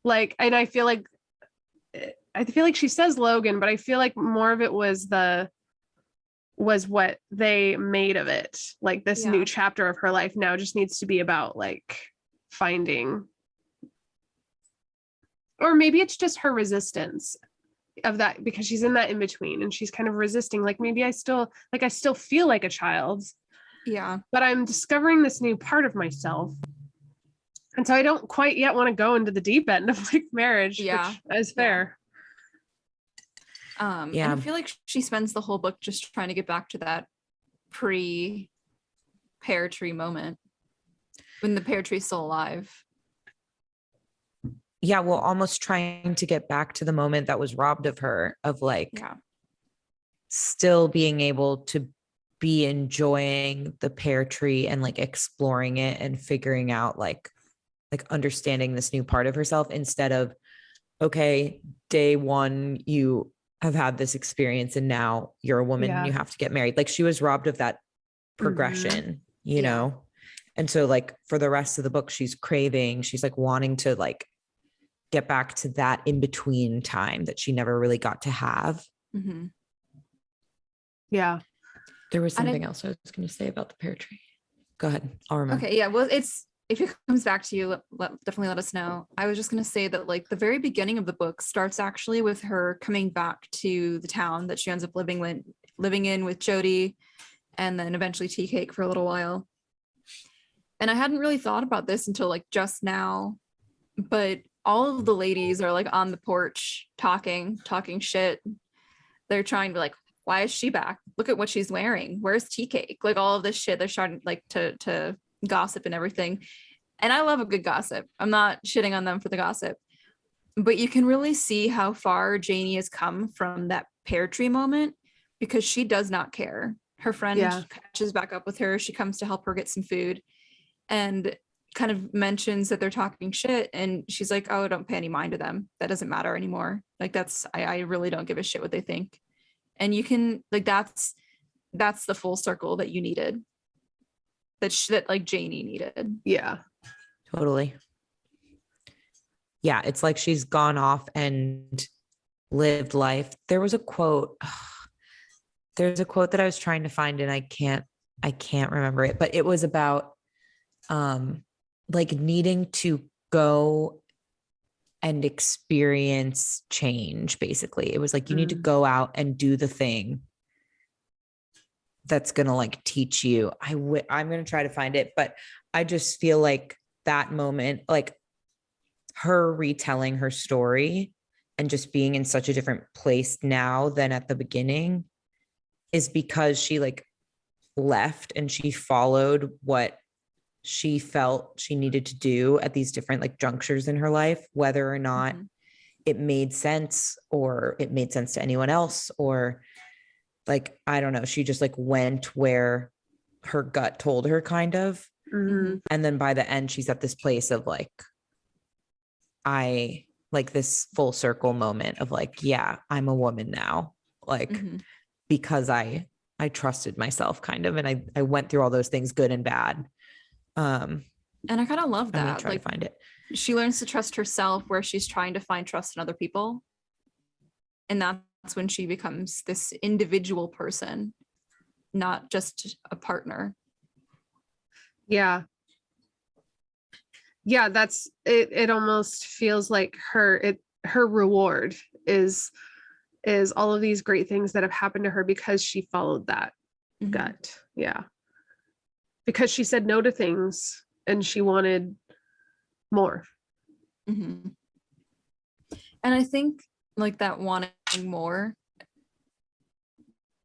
like, and I feel like she says Logan, but I feel like more of it was what they made of it. Like this new chapter of her life now just needs to be about like finding, or maybe it's just her resistance of that, because she's in that in between and she's kind of resisting, like maybe I still feel like a child, but I'm discovering this new part of myself, and so I don't quite yet want to go into the deep end of like marriage, which is fair. And I feel like she spends the whole book just trying to get back to that pre-pear tree moment when the pear tree's still alive. Yeah, well, almost trying to get back to the moment that was robbed of her, of like still being able to be enjoying the pear tree and like exploring it and figuring out like understanding this new part of herself, instead of, okay, day one, you have had this experience and now you're a woman and you have to get married. Like she was robbed of that progression, you know? And so like for the rest of the book, she's like wanting to like get back to that in between time that she never really got to have. Yeah. There was something else I was going to say about the pear tree. Go ahead. I'll remember. Okay, yeah. Well, if it comes back to you, definitely let us know. I was just going to say that like the very beginning of the book starts actually with her coming back to the town that she ends up living in with Jody, and then eventually Tea Cake for a little while. And I hadn't really thought about this until like just now, but all of the ladies are like on the porch talking shit. They're trying to like, why is she back? Look at what she's wearing. Where's Tea Cake? Like all of this shit. They're starting like to gossip and everything. And I love a good gossip. I'm not shitting on them for the gossip, but you can really see how far Janie has come from that pear tree moment, because she does not care. Her friend catches back up with her. She comes to help her get some food and kind of mentions that they're talking shit. And she's like, oh, don't pay any mind to them. That doesn't matter anymore. Like I really don't give a shit what they think. And you can like, that's the full circle that you needed. That like Janie needed. Yeah. Totally. Yeah. It's like she's gone off and lived life. There was a quote. There's a quote that I was trying to find and I can't remember it, but it was about like needing to go and experience change. Basically, it was like, you need to go out and do the thing that's going to like teach you. I'm going to try to find it, but I just feel like that moment, like her retelling her story and just being in such a different place now than at the beginning, is because she like left and she followed what she felt she needed to do at these different like junctures in her life, whether or not it made sense or it made sense to anyone else, or like, I don't know. She just like went where her gut told her, kind of. And then by the end, she's at this place of like, I like this full circle moment of like, yeah, I'm a woman now. Like, because I trusted myself, kind of. And I went through all those things, good and bad. And I kind of love that. I'm gonna try like to find it. She learns to trust herself where she's trying to find trust in other people. And that's when she becomes this individual person, not just a partner. Yeah. Yeah, that's it. It almost feels like her reward is all of these great things that have happened to her because she followed that gut. Yeah. Because she said no to things and she wanted more. And I think like that wanting more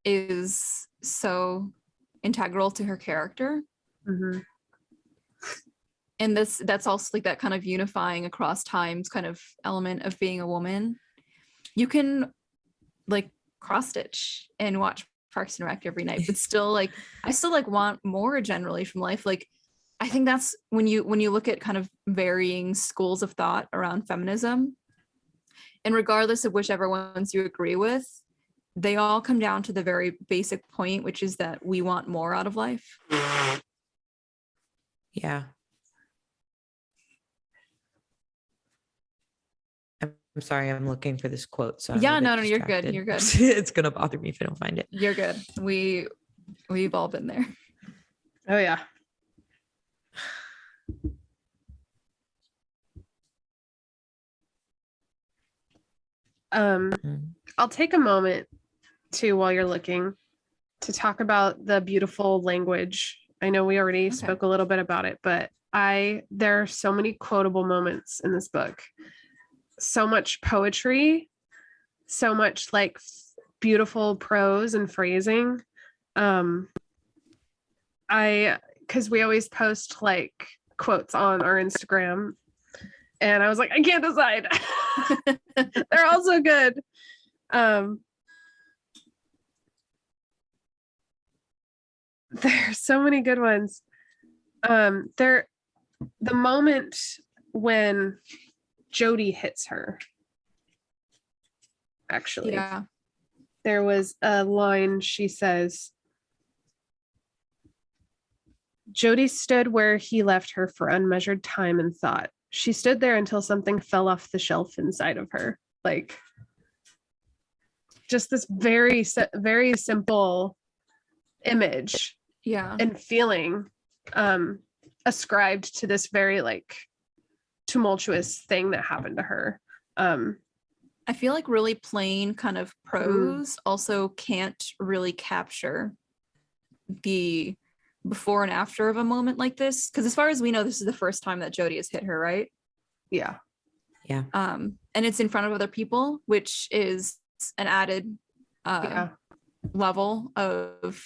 is so integral to her character. And that's also like that kind of unifying across times kind of element of being a woman. You can like cross stitch and watch Parks and Rec every night, but still like I still like want more generally from life. Like I think that's when you look at kind of varying schools of thought around feminism, and regardless of whichever ones you agree with, they all come down to the very basic point, which is that we want more out of life. Yeah. I'm sorry, I'm looking for this quote. So yeah, no, you're good. You're good. It's gonna bother me if I don't find it. You're good. We've all been there. Oh yeah. I'll take a moment to, while you're looking, to talk about the beautiful language. I know we already spoke a little bit about it, but there are so many quotable moments in this book. So much poetry, so much like beautiful prose and phrasing. Because we always post like quotes on our Instagram, and I was like, I can't decide. They're all so good. There's so many good ones. The moment when Jody hits her, actually, there was a line she says, Jody stood where he left her for unmeasured time and thought. She stood there until something fell off the shelf inside of her. Like, just this very, very simple image Yeah. and feeling ascribed to this very like tumultuous thing that happened to her. I feel like really plain kind of prose also can't really capture the before and after of a moment like this, because as far as we know, this is the first time that Jody has hit her, right? Yeah. And it's in front of other people, which is an added level of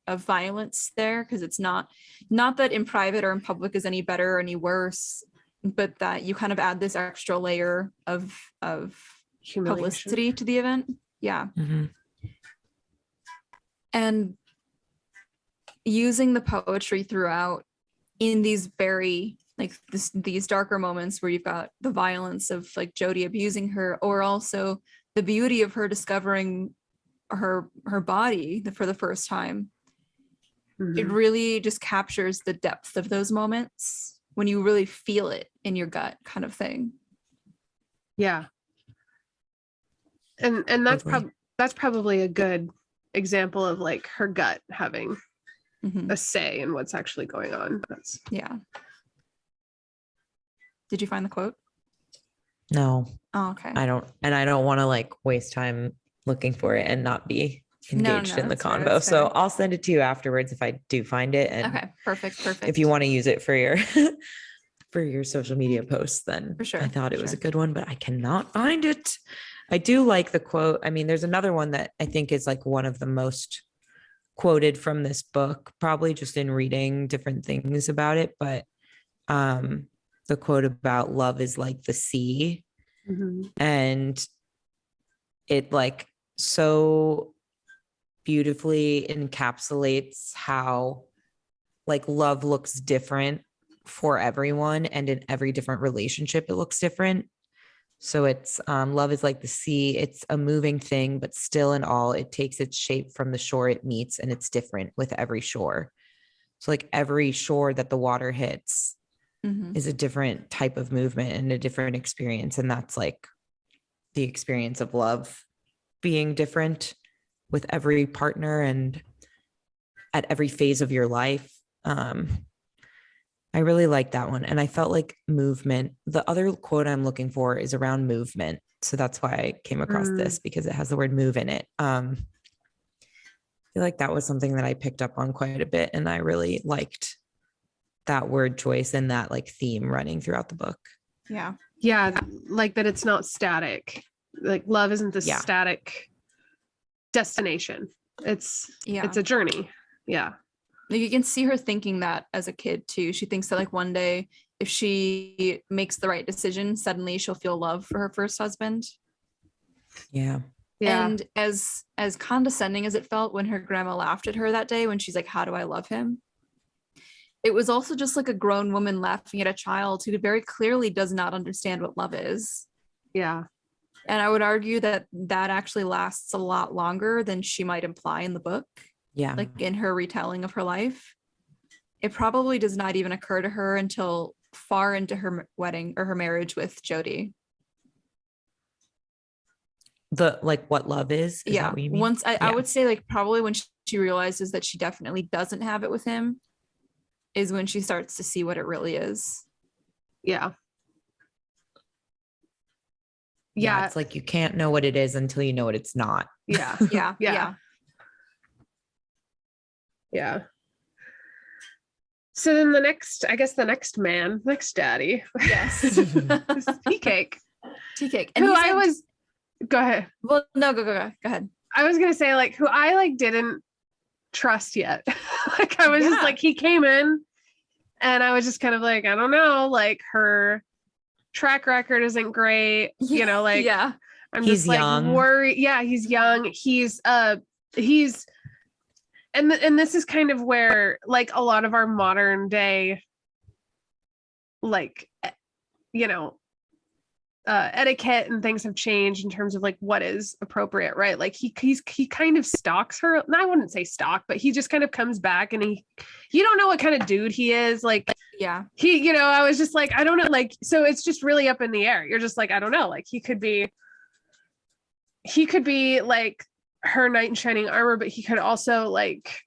violence there, because it's not that in private or in public is any better or any worse, but that you kind of add this extra layer of publicity to the event. Yeah. Mm-hmm. And using the poetry throughout in these very like these darker moments where you've got the violence of like Jody abusing her, or also the beauty of her discovering her body for the first time. It really just captures the depth of those moments when you really feel it in your gut, kind of thing. Yeah. And that's probably a good example of like her gut having a say in what's actually going on. Yeah. Did you find the quote? No. Oh, okay. I don't want to like waste time looking for it and not be engaged in the convo. So I'll send it to you afterwards if I do find it. And okay, perfect. If you want to use it for your for your social media posts, then for sure. I thought it was a good one, but I cannot find it. I do like the quote. I mean, there's another one that I think is like one of the most quoted from this book, probably just in reading different things about it. But the quote about love is like the sea. And it like so beautifully encapsulates how like love looks different for everyone, and in every different relationship it looks different. So it's love is like the sea. It's a moving thing, but still in all, it takes its shape from the shore it meets, and it's different with every shore. So like every shore that the water hits is a different type of movement and a different experience. And that's like the experience of love being different with every partner and at every phase of your life. I really like that one. And I felt like movement. The other quote I'm looking for is around movement. So that's why I came across this, because it has the word move in it. I feel like that was something that I picked up on quite a bit. And I really liked that word choice and that like theme running throughout the book. Yeah. Yeah. Like that it's not static. Like love isn't the static destination. It's a journey. Yeah. Like you can see her thinking that as a kid too. She thinks that like one day if she makes the right decision, suddenly she'll feel love for her first husband. Yeah. And as condescending as it felt when her grandma laughed at her that day, when she's like, how do I love him? It was also just like a grown woman laughing at a child who very clearly does not understand what love is. Yeah. And I would argue that that actually lasts a lot longer than she might imply in the book. Yeah. Like in her retelling of her life. It probably does not even occur to her until far into her wedding or her marriage with Jody. The like what love is that what you mean? Once I would say like probably when she realizes that she definitely doesn't have it with him is when she starts to see what it really is. Yeah. Yeah. It's like you can't know what it is until you know what it's not. Yeah. Yeah. So then the next daddy. Yes. is Tea Cake. And go ahead. Well, no, go ahead. I was going to say like who I like didn't trust yet. Like I was just like, he came in and I was just kind of like, I don't know, like her track record isn't great, you know, like I'm just like young. Worried. Yeah, he's young. He's and this is kind of where like a lot of our modern day like you know etiquette and things have changed in terms of like what is appropriate, right? Like he kind of stalks her. I wouldn't say stalk, but he just kind of comes back and you don't know what kind of dude he is. Like he, you know, I was just like, I don't know, like, so it's just really up in the air. You're just like, I don't know, like he could be like her knight in shining armor, but he could also like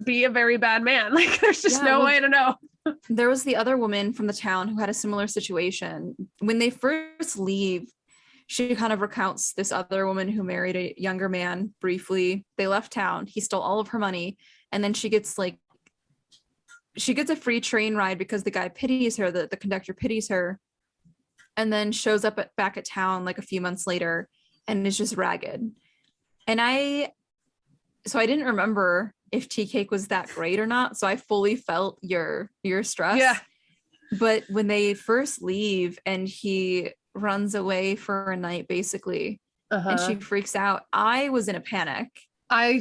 be a very bad man. Like there's just no way to know. There was the other woman from the town who had a similar situation. When they first leave, she kind of recounts this other woman who married a younger man briefly. They left town. He stole all of her money. And then she gets a free train ride because the guy pities her, the conductor pities her, and then shows up back at town like a few months later and is just ragged. And I didn't remember if tea cake was that great or not. So I fully felt your stress. Yeah. But when they first leave and he runs away for a night, basically, and she freaks out, I was in a panic. I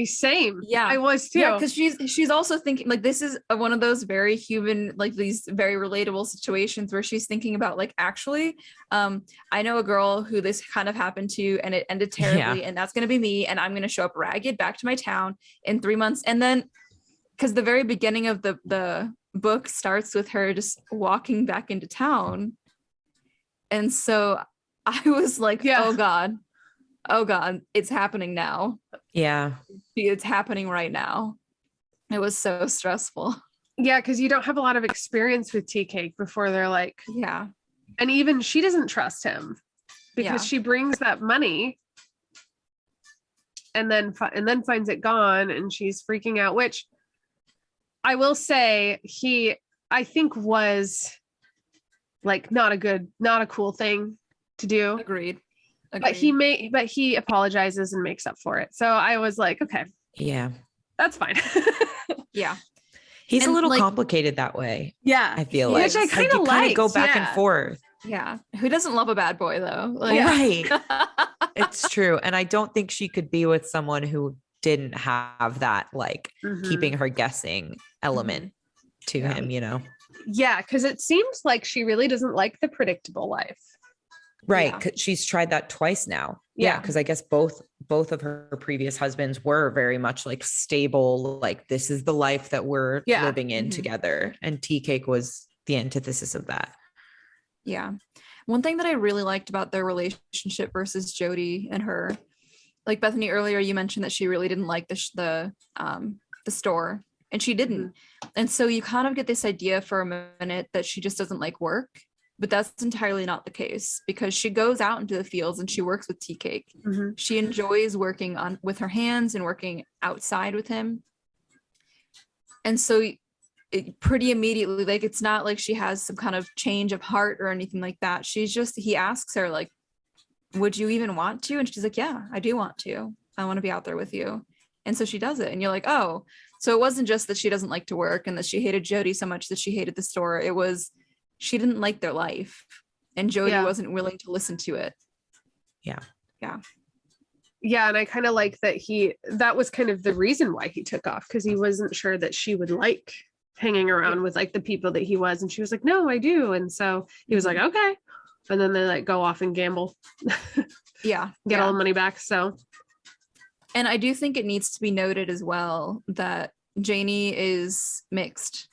same. Yeah, I was too. Yeah, because she's also thinking like this is one of those very human, like these very relatable situations where she's thinking about like, actually, I know a girl who this kind of happened to and it ended terribly, and that's going to be me, and I'm going to show up ragged back to my town in 3 months. And then because the very beginning of the book starts with her just walking back into town, and so I was like, oh god, it's happening now. Yeah, it's happening right now. It was so stressful. Yeah, because you don't have a lot of experience with tea cake before they're like, yeah. And even she doesn't trust him because she brings that money and then finds it gone, and she's freaking out, which I will say I think was like not a cool thing to do. Agreed. But he apologizes and makes up for it. So I was like, okay, yeah, that's fine. Yeah. He's a little complicated that way. Yeah. I feel like. Which I kind of like. Go back and forth. Yeah. Who doesn't love a bad boy though? Like, right. It's true. And I don't think she could be with someone who didn't have that, like keeping her guessing element to him, you know? Yeah. Cause it seems like she really doesn't like the predictable life. Right. Yeah. She's tried that twice now. Yeah. Because I guess both of her previous husbands were very much like stable, like this is the life that we're living in together. And tea cake was the antithesis of that. Yeah. One thing that I really liked about their relationship versus Jody and her, like Bethany, earlier you mentioned that she really didn't like the store, and she didn't. And so you kind of get this idea for a minute that she just doesn't like work. But that's entirely not the case, because she goes out into the fields and she works with tea cake. She enjoys working with her hands and working outside with him. And so pretty immediately, like, it's not like she has some kind of change of heart or anything like that. He asks her like, would you even want to? And she's like, yeah, I do want to. I want to be out there with you. And so she does it. And you're like, oh, so it wasn't just that she doesn't like to work and that she hated Jody so much that she hated the store. It was, she didn't like their life, and Jody wasn't willing to listen to it. Yeah. And I kind of like that was kind of the reason why he took off, because he wasn't sure that she would like hanging around with like the people that he was. And she was like, no, I do. And so he was like, okay. And then they like go off and gamble. Get all the money back. So. And I do think it needs to be noted as well that Janie is mixed.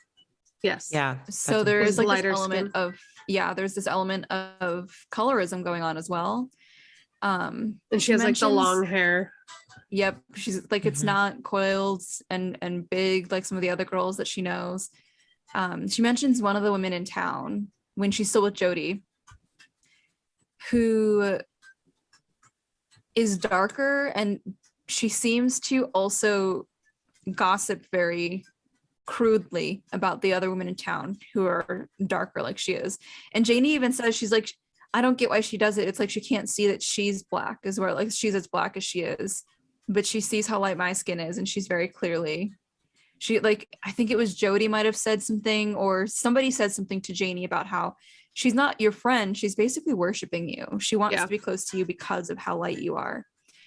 Yes. Yeah. So there is like this element there's this element of colorism going on as well. And she has like the long hair. Yep. She's like, it's not coiled and big like some of the other girls that she knows. She mentions one of the women in town when she's still with Jody, who is darker, and she seems to also gossip very crudely about the other women in town who are darker like she is. And Janie even says, she's like, I don't get why she does it. It's like she can't see that she's black as well, like she's as black as she is, but she sees how light my skin is, and she's very clearly, I think it was Jody might have said something, or somebody said something to Janie about how she's not your friend, she's basically worshiping you. She wants to be close to you because of how light you are.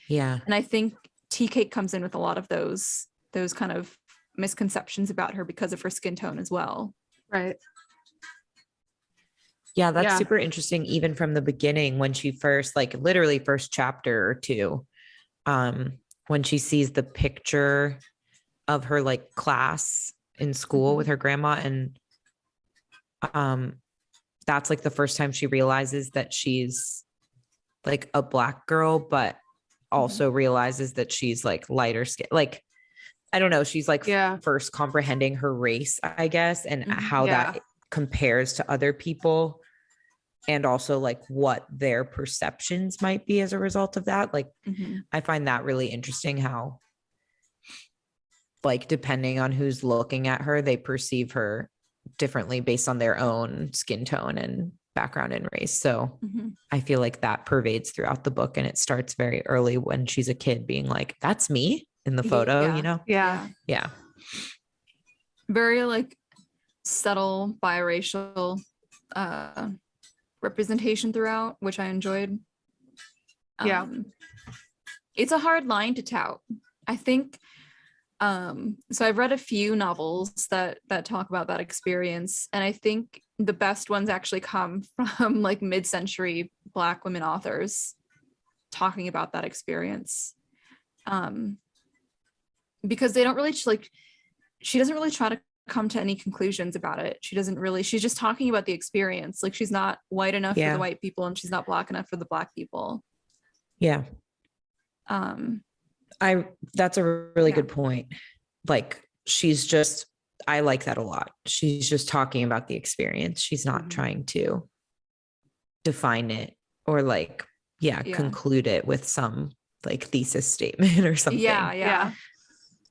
Yeah. And I think tea cake comes in with a lot of those kind of misconceptions about her because of her skin tone as well. Right. Yeah, that's super interesting. Even from the beginning, when she first, like literally first chapter or two, when she sees the picture of her like class in school with her grandma, and that's like the first time she realizes that she's like a black girl, but also realizes that she's like lighter skin. Like I don't know, she's like Yeah. first comprehending her race, I guess, and how Yeah. that compares to other people, and also like what their perceptions might be as a result of that. Like, I find that really interesting how, like, depending on who's looking at her, they perceive her differently based on their own skin tone and background and race. So I feel like that pervades throughout the book, and it starts very early when she's a kid being like, that's me in the photo, Yeah. you know? Yeah. Yeah. Very like subtle biracial representation throughout, which I enjoyed. Yeah. It's a hard line to tout. I think so I've read a few novels that talk about that experience, and I think the best ones actually come from like mid-century Black women authors talking about that experience. Because they don't really like, she doesn't really try to come to any conclusions about it. She's just talking about the experience. Like, she's not white enough for the white people, and she's not Black enough for the Black people. Yeah. That's a really good point. Like, I like that a lot. She's just talking about the experience. She's not trying to define it or like, conclude it with some like thesis statement or something. Yeah.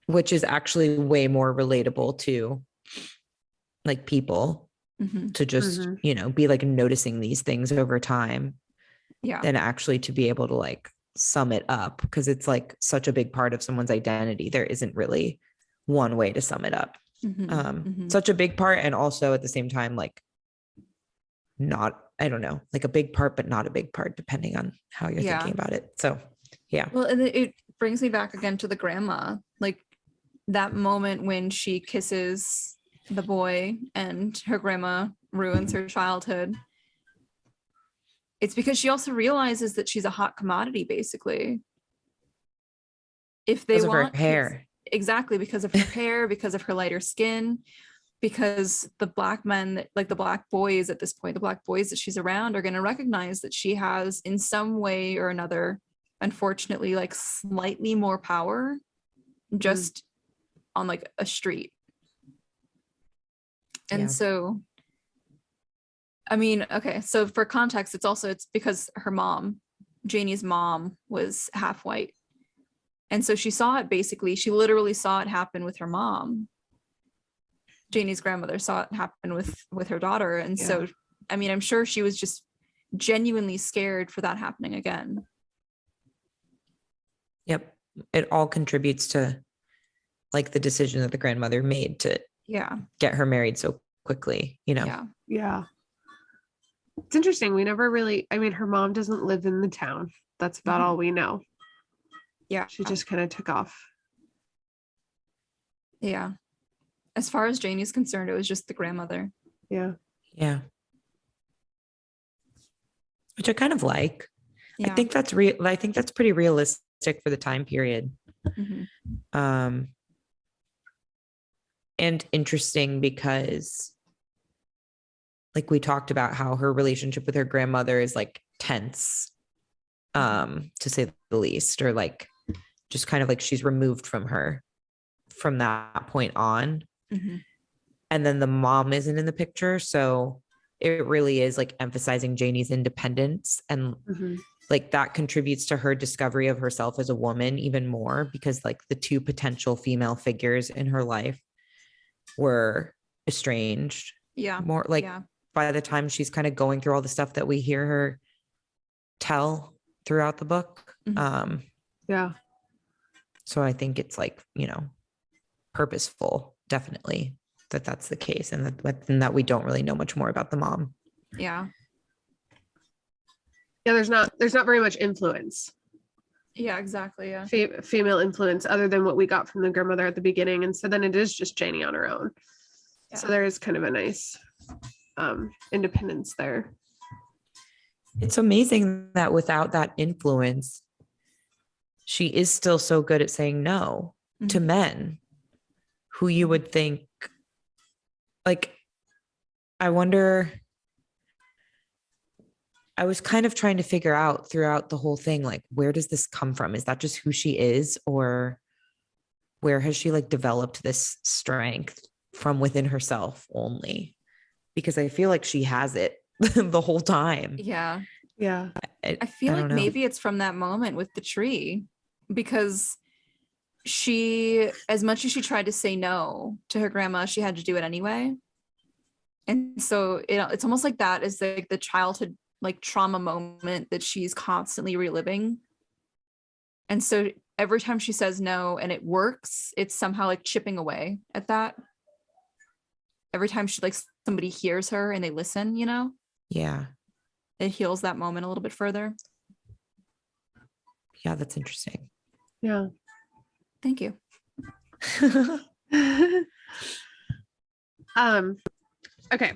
Which is actually way more relatable to like people to just, be like noticing these things over time. Yeah. Than actually to be able to like sum it up, because it's like such a big part of someone's identity. There isn't really one way to sum it up. Such a big part, and also at the same time, like, not, I don't know, like a big part, but not a big part, depending on how you're thinking about it. So, yeah. Well, and it brings me back again to the grandma, like that moment when she kisses the boy and her grandma ruins her childhood. It's because she also realizes that she's a hot commodity, basically. If they want her hair. Exactly, because of her hair, because of her lighter skin, because the Black men, like the Black boys at this point, the Black boys that she's around are going to recognize that she has, in some way or another, unfortunately, like slightly more power just on like a street. And so, I mean, okay, so for context, it's because her mom, Janie's mom, was half white. And so she literally saw it happen with her mom. Janie's grandmother saw it happen with her daughter. And so, I mean, I'm sure she was just genuinely scared for that happening again. Yep. It all contributes to like the decision that the grandmother made to get her married so quickly, Yeah. It's interesting. We never really, I mean, her mom doesn't live in the town. That's about all we know. Yeah. She just kind of took off. Yeah. As far as Janie's concerned, it was just the grandmother. Yeah. Yeah. Which I kind of like. Yeah. I think that's I think that's pretty realistic for the time period. And interesting because like we talked about how her relationship with her grandmother is like tense, to say the least, or like just kind of like she's removed from her from that point on. And then the mom isn't in the picture. So it really is like emphasizing Janie's independence, and like that contributes to her discovery of herself as a woman even more, because like the two potential female figures in her life were estranged. More like by the time she's kind of going through all the stuff that we hear her tell throughout the book. So I think it's like, purposeful, definitely, that's the case, and that we don't really know much more about the mom. Yeah, there's not very much influence. Yeah, exactly. Yeah. Female influence other than what we got from the grandmother at the beginning. And so then it is just Janie on her own. So there is kind of a nice independence there. It's amazing that without that influence, she is still so good at saying no to men who you would think, like, I wonder, I was kind of trying to figure out throughout the whole thing, like, where does this come from? Is that just who she is? Or where has she like developed this strength from within herself only? Because I feel like she has it the whole time. Yeah. Yeah. I feel like don't know. maybe it's from that moment with the tree, because she, as much as she tried to say no to her grandma, she had to do it anyway. And so it's almost like that is like the childhood like trauma moment that she's constantly reliving. And so every time she says no and it works, it's somehow like chipping away at that. Every time she like somebody hears her and they listen, you know, Yeah. it heals that moment a little bit further. Yeah, that's interesting. Yeah. Thank you. Okay.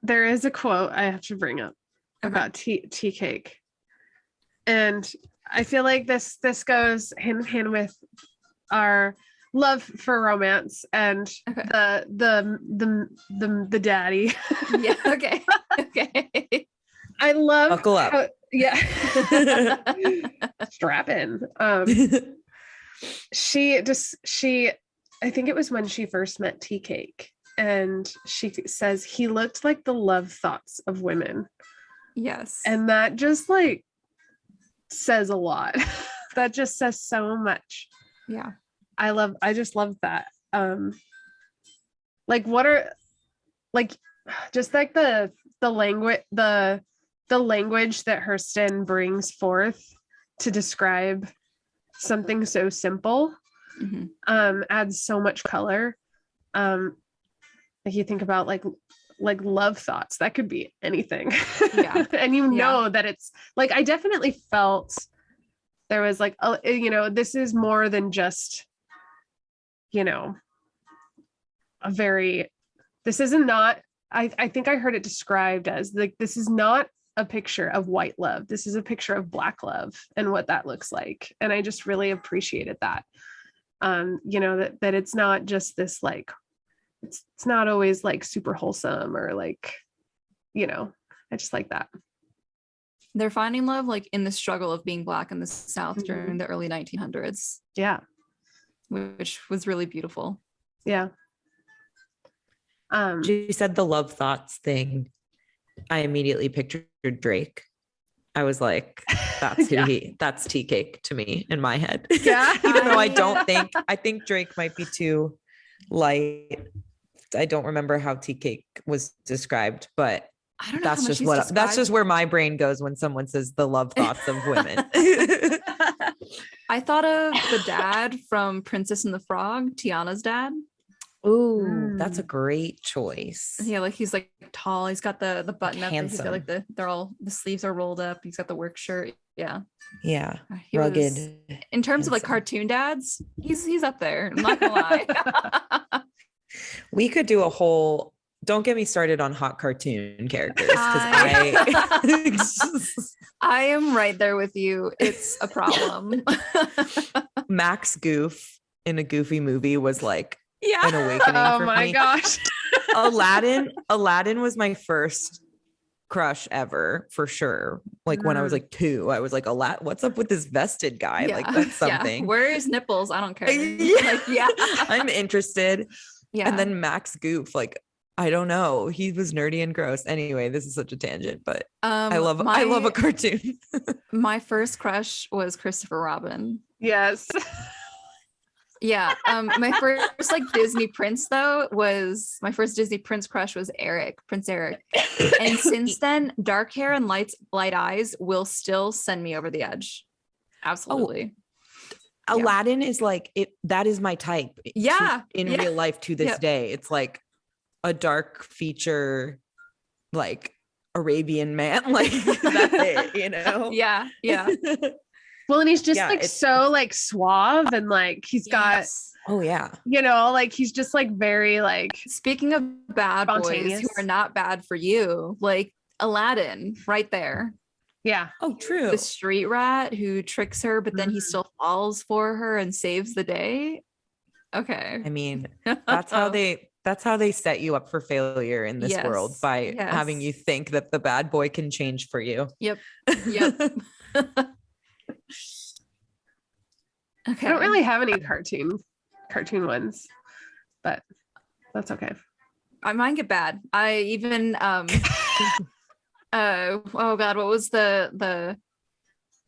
There is a quote I have to bring up about tea cake. And I feel like this goes hand in hand with our love for romance and the daddy. Yeah. Okay. Okay. I love Buckle up. Yeah. Strap in. She I think it was when she first met Tea Cake, and she says he looked like the love thoughts of women. Yes. And that just like says a lot. That just says so much. Yeah. I just love that. Like what are like just like the language the language that Hurston brings forth to describe something so simple adds so much color. Like you think about like love thoughts, that could be anything. Yeah. And you know that it's like, I definitely felt there was like, this is more than just, this isn't not, I think I heard it described as like, this is not a picture of white love. This is a picture of Black love and what that looks like. And I just really appreciated that. That it's not just this, like, it's not always like super wholesome or like, I just like that. They're finding love like in the struggle of being Black in the South during the early 1900s. Yeah. Which was really beautiful. Yeah. She said the love thoughts thing. I immediately pictured Drake. I was like, that's that's Tea Cake to me in my head. Yeah. Even though I think Drake might be too light. I don't remember how Tea Cake was described, but I don't know. That's just where my brain goes when someone says the love thoughts of women. I thought of the dad from Princess and the Frog, Tiana's dad. Ooh, that's a great choice. Yeah, like he's like tall. He's got the button up. He's got like the sleeves are rolled up. He's got the work shirt. Yeah. Yeah. Rugged. In terms of like cartoon dads, he's up there. I'm not gonna lie. We could do a whole, don't get me started on hot cartoon characters, because I am right there with you. It's a problem. Max Goof in a Goofy movie was like an awakening for me. Oh my gosh. Aladdin was my first crush ever, for sure. Like when I was like 2, I was like, Aladdin, what's up with this vested guy? Like that's something. Where is nipples? I don't care. I'm interested. Yeah. And then Max Goof, like, I don't know. He was nerdy and gross. Anyway, this is such a tangent, but I love a cartoon. My first crush was Christopher Robin. Yes. Yeah. My first like Disney prince my first Disney prince crush was Prince Eric. And since then, dark hair and light eyes will still send me over the edge. Absolutely. Aladdin is like it. That is my type. In real life to this day, it's like a dark feature, like Arabian man. Like that's it, Yeah. Yeah. Well, and he's just so like suave and like he's got like he's just like very like, speaking of bad boys who are not bad for you, like Aladdin right there. Yeah. Oh, true. The street rat who tricks her, but then he still falls for her and saves the day. Okay. I mean, that's how they set you up for failure in this world, by having you think that the bad boy can change for you. Yep. Okay. I don't really have any cartoon ones, but that's okay. I might get bad. I even oh god, what was the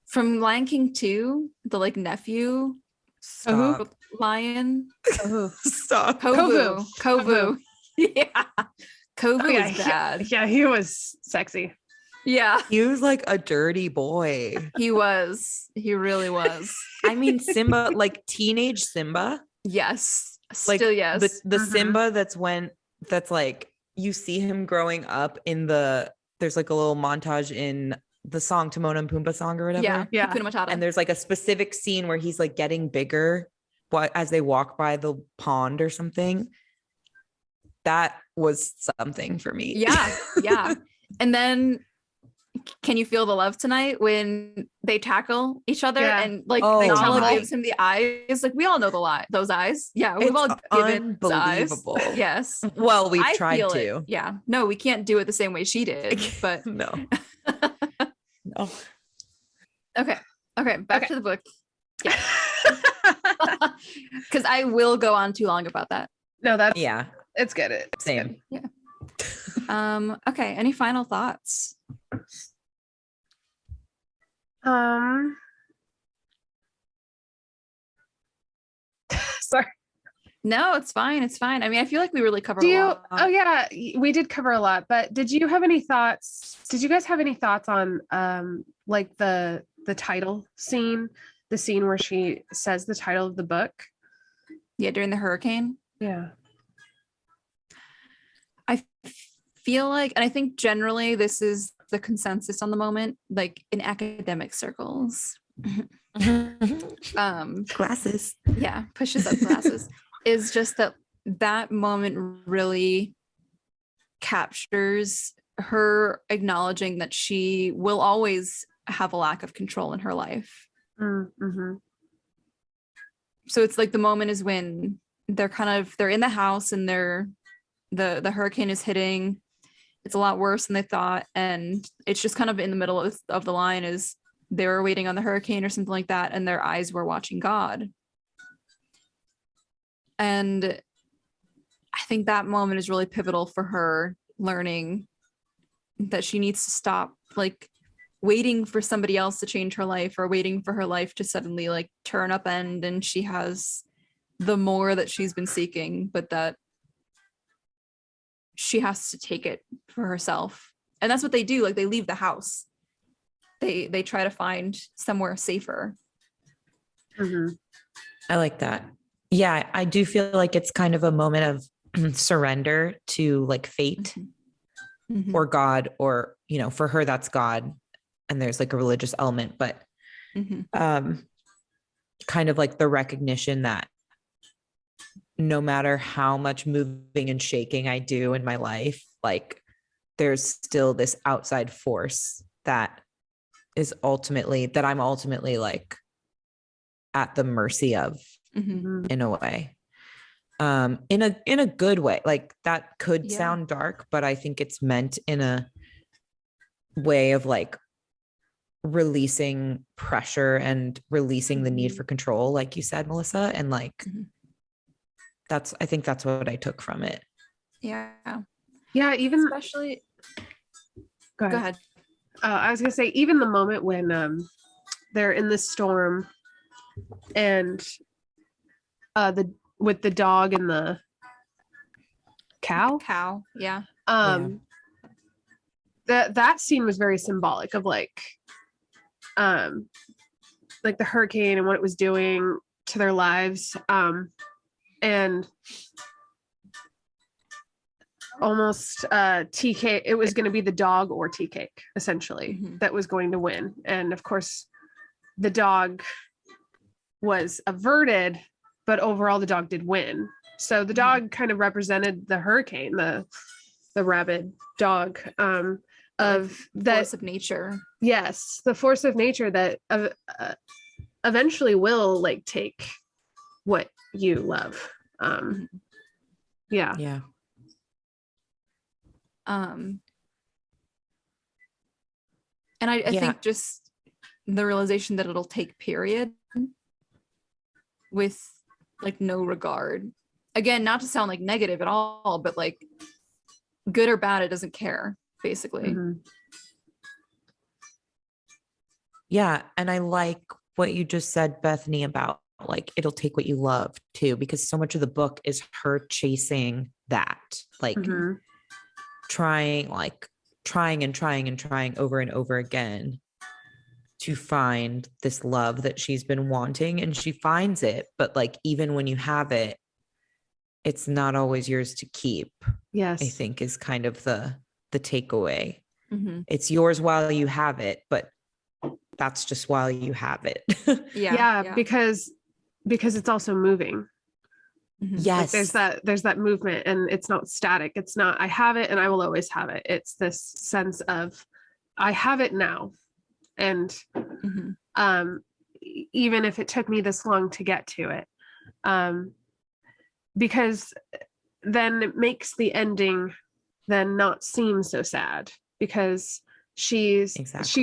from Lion King 2, the like nephew Stop. lion? Stop. Kovu. Yeah. Kovu Oh, yeah, was bad. Yeah, he was sexy. Yeah, He was like a dirty boy. he was. He really was. I mean, Simba, like teenage Simba, Yes. like Still yes. the Mhm. Simba that's like you see him growing up in there's like a little montage in the song Timon and Pumbaa song or whatever. Yeah. Yeah. Hakuna Matata. And there's like a specific scene where he's like getting bigger as they walk by the pond or something. That was something for me. Yeah. Yeah. And then can you feel the love tonight when they tackle each other Yeah. and like Oh Nala my- gives him the eyes? Like we all know those eyes. Yeah, we've all It's given eyes. unbelievable. Yes. Well, we've I tried feel to. it. Yeah. No, we can't do it the same way she did. But No. No. okay. Back Okay. to the book. Yeah. Because I will go on too long about that. No, that's Yeah. it's good. It's Same. good. Okay. Any final thoughts? Sorry. No, it's fine. It's fine. I mean, I feel like we really covered Do a you? lot. Oh yeah, we did cover a lot. But did you have any thoughts? Did you guys have any thoughts on like the title scene, the scene where she says the title of the book? Yeah, during the hurricane. Yeah. I feel like, and I think generally this is the consensus on the moment, like in academic circles. Glasses. Yeah, pushes up glasses. Is just that moment really captures her acknowledging that she will always have a lack of control in her life. Mm-hmm. So it's like the moment is when they're in the house and the hurricane is hitting. It's a lot worse than they thought, and it's just kind of in the middle of the line is they were waiting on the hurricane or something like that, and their eyes were watching God. And I think that moment is really pivotal for her learning that she needs to stop like waiting for somebody else to change her life or waiting for her life to suddenly like turn upend and she has the more that she's been seeking, but that she has to take it for herself. And that's what they do. Like they leave the house. They try to find somewhere safer. Mm-hmm. I like that. Yeah, I do feel like it's kind of a moment of surrender to like fate Mm-hmm. or God, or, you know, for her, that's God. And there's like a religious element, but kind of like the recognition that no matter how much moving and shaking I do in my life, like there's still this outside force that I'm ultimately like at the mercy of in a way. In a good way. Like that could sound dark, but I think it's meant in a way of like releasing pressure and releasing the need for control, like you said, Melissa. And like I think that's what I took from it. Yeah. Yeah, even Especially go ahead. I was gonna say, even the moment when they're in the storm and with the dog and the cow. Yeah. That scene was very symbolic of like the hurricane and what it was doing to their lives. And almost tea cake, it was going to be the dog or tea cake essentially that was going to win. And of course the dog was averted, but overall the dog did win. So the dog kind of represented the hurricane, the rabid dog, of the force of nature. Yes, the force of nature that eventually will like take what you love. Yeah. Yeah. And I think just the realization that it'll take period with like no regard. Again, not to sound like negative at all, but like good or bad, it doesn't care, basically. Yeah. And I like what you just said, Bethany, about like it'll take what you love too, because so much of the book is her chasing that, like trying and trying over and over again to find this love that she's been wanting, and she finds it, but like even when you have it, it's not always yours to keep. Yes. I think is kind of the takeaway. Mm-hmm. It's yours while you have it, but that's just while you have it. Yeah. Because it's also moving. Yes. Like there's that movement, and it's not static. It's not, I have it and I will always have it. It's this sense of I have it now. And even if it took me this long to get to it, because then it makes the ending then not seem so sad, because she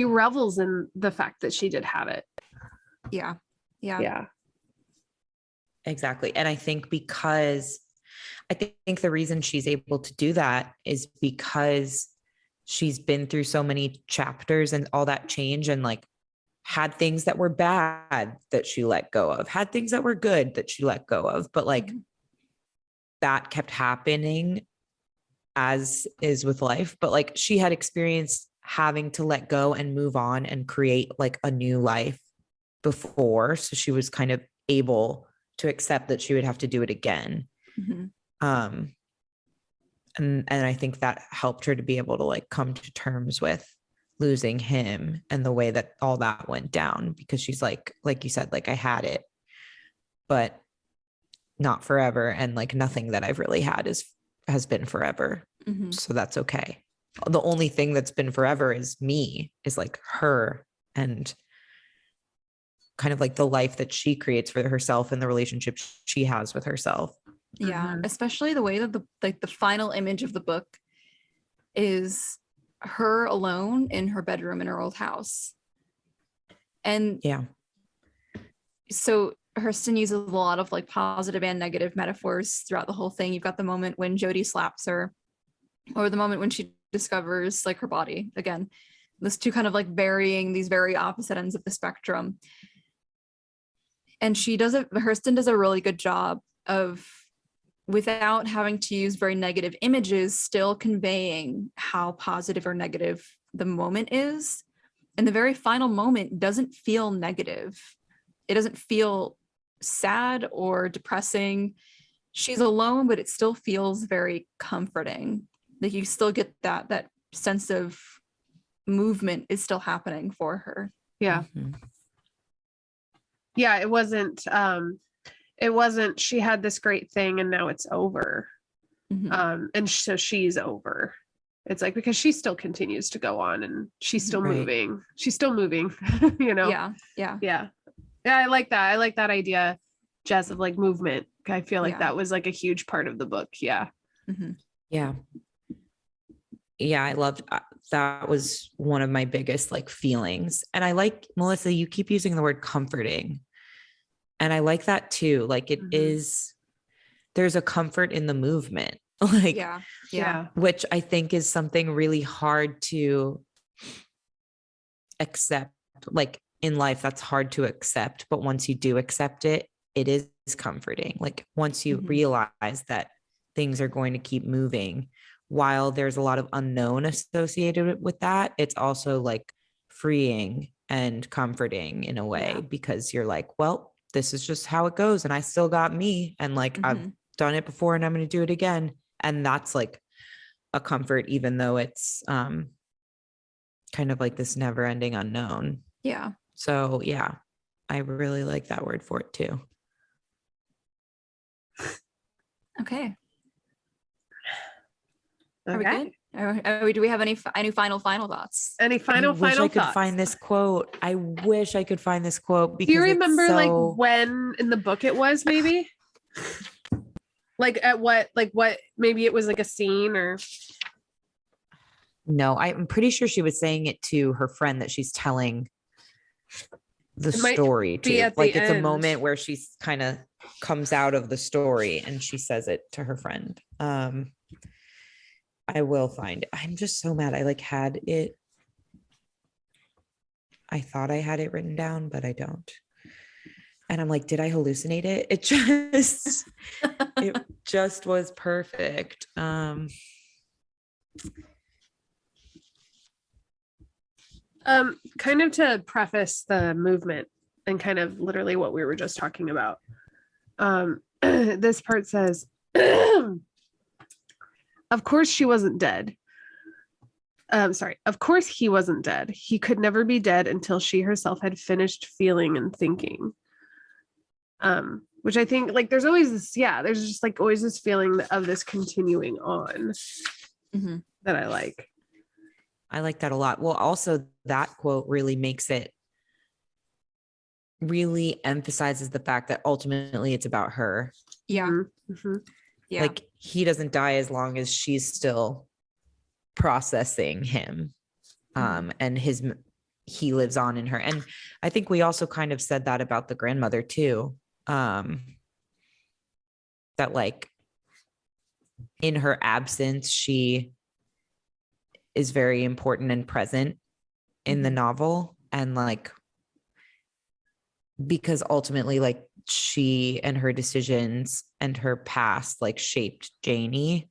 revels in the fact that she did have it. Yeah. Exactly. And I think the reason she's able to do that is because she's been through so many chapters and all that change, and like had things that were bad that she let go of, had things that were good that she let go of, but like that kept happening, as is with life. But like she had experienced having to let go and move on and create like a new life before. So she was kind of able to accept that she would have to do it again. And I think that helped her to be able to like come to terms with losing him and the way that all that went down, because she's like you said, like I had it, but not forever. And like nothing that I've really had has been forever. So that's okay. The only thing that's been forever is like her, and kind of like the life that she creates for herself and the relationship she has with herself. Yeah. Especially the way that the final image of the book is her alone in her bedroom in her old house. And so Hurston uses a lot of like positive and negative metaphors throughout the whole thing. You've got the moment when Jody slaps her, or the moment when she discovers like her body again. Those two kind of like varying, these very opposite ends of the spectrum. And Hurston does a really good job of, without having to use very negative images, still conveying how positive or negative the moment is. And the very final moment doesn't feel negative. It doesn't feel sad or depressing. She's alone, but it still feels very comforting. Like you still get that sense of movement is still happening for her. Yeah. Yeah, it wasn't she had this great thing and now it's over. And so she's over. It's like, because she still continues to go on, and she's still moving. She's still moving, you know? Yeah. I like that. I like that idea, Jess, of like movement. I feel like that was like a huge part of the book. Yeah. Yeah, I loved that. Was one of my biggest like feelings. And I like, Melissa, you keep using the word comforting, and I like that too. Like it is, there's a comfort in the movement, like which I think is something really hard to accept. Like in life, that's hard to accept, but once you do accept it, it is comforting. Like once you realize that things are going to keep moving, while there's a lot of unknown associated with that, it's also like freeing and comforting in a way, because you're like, well, this is just how it goes, and I still got me, and like I've done it before and I'm going to do it again. And that's like a comfort, even though it's kind of like this never ending unknown. Yeah. So yeah, I really like that word for it too. Okay. Are we good? Do we have any final thoughts? Any final thoughts? I could find this quote. I wish I could find this quote. Do you remember like when in the book it was, maybe? Like at what, maybe it was like a scene or. No, I'm pretty sure she was saying it to her friend that she's telling the It might story be too. at the Like it's a end. moment where she's kind of comes out of the story and she says it to her friend. I will find it. I'm just so mad. I like had it. I thought I had it written down, but I don't. And I'm like, did I hallucinate it? It just was perfect. Kind of to preface the movement and kind of literally what we were just talking about. This part says, of course she wasn't dead. Of course he wasn't dead. He could never be dead until she herself had finished feeling and thinking. Which I think like there's always this, there's just like always this feeling of this continuing on that I like. I like that a lot. Well, also that quote really emphasizes the fact that ultimately it's about her. Yeah. Mm-hmm. Yeah. Like he doesn't die as long as she's still processing him. And he lives on in her. And I think we also kind of said that about the grandmother too. That like in her absence, she is very important and present in the novel. And like, because ultimately like she and her decisions and her past like shaped Janie.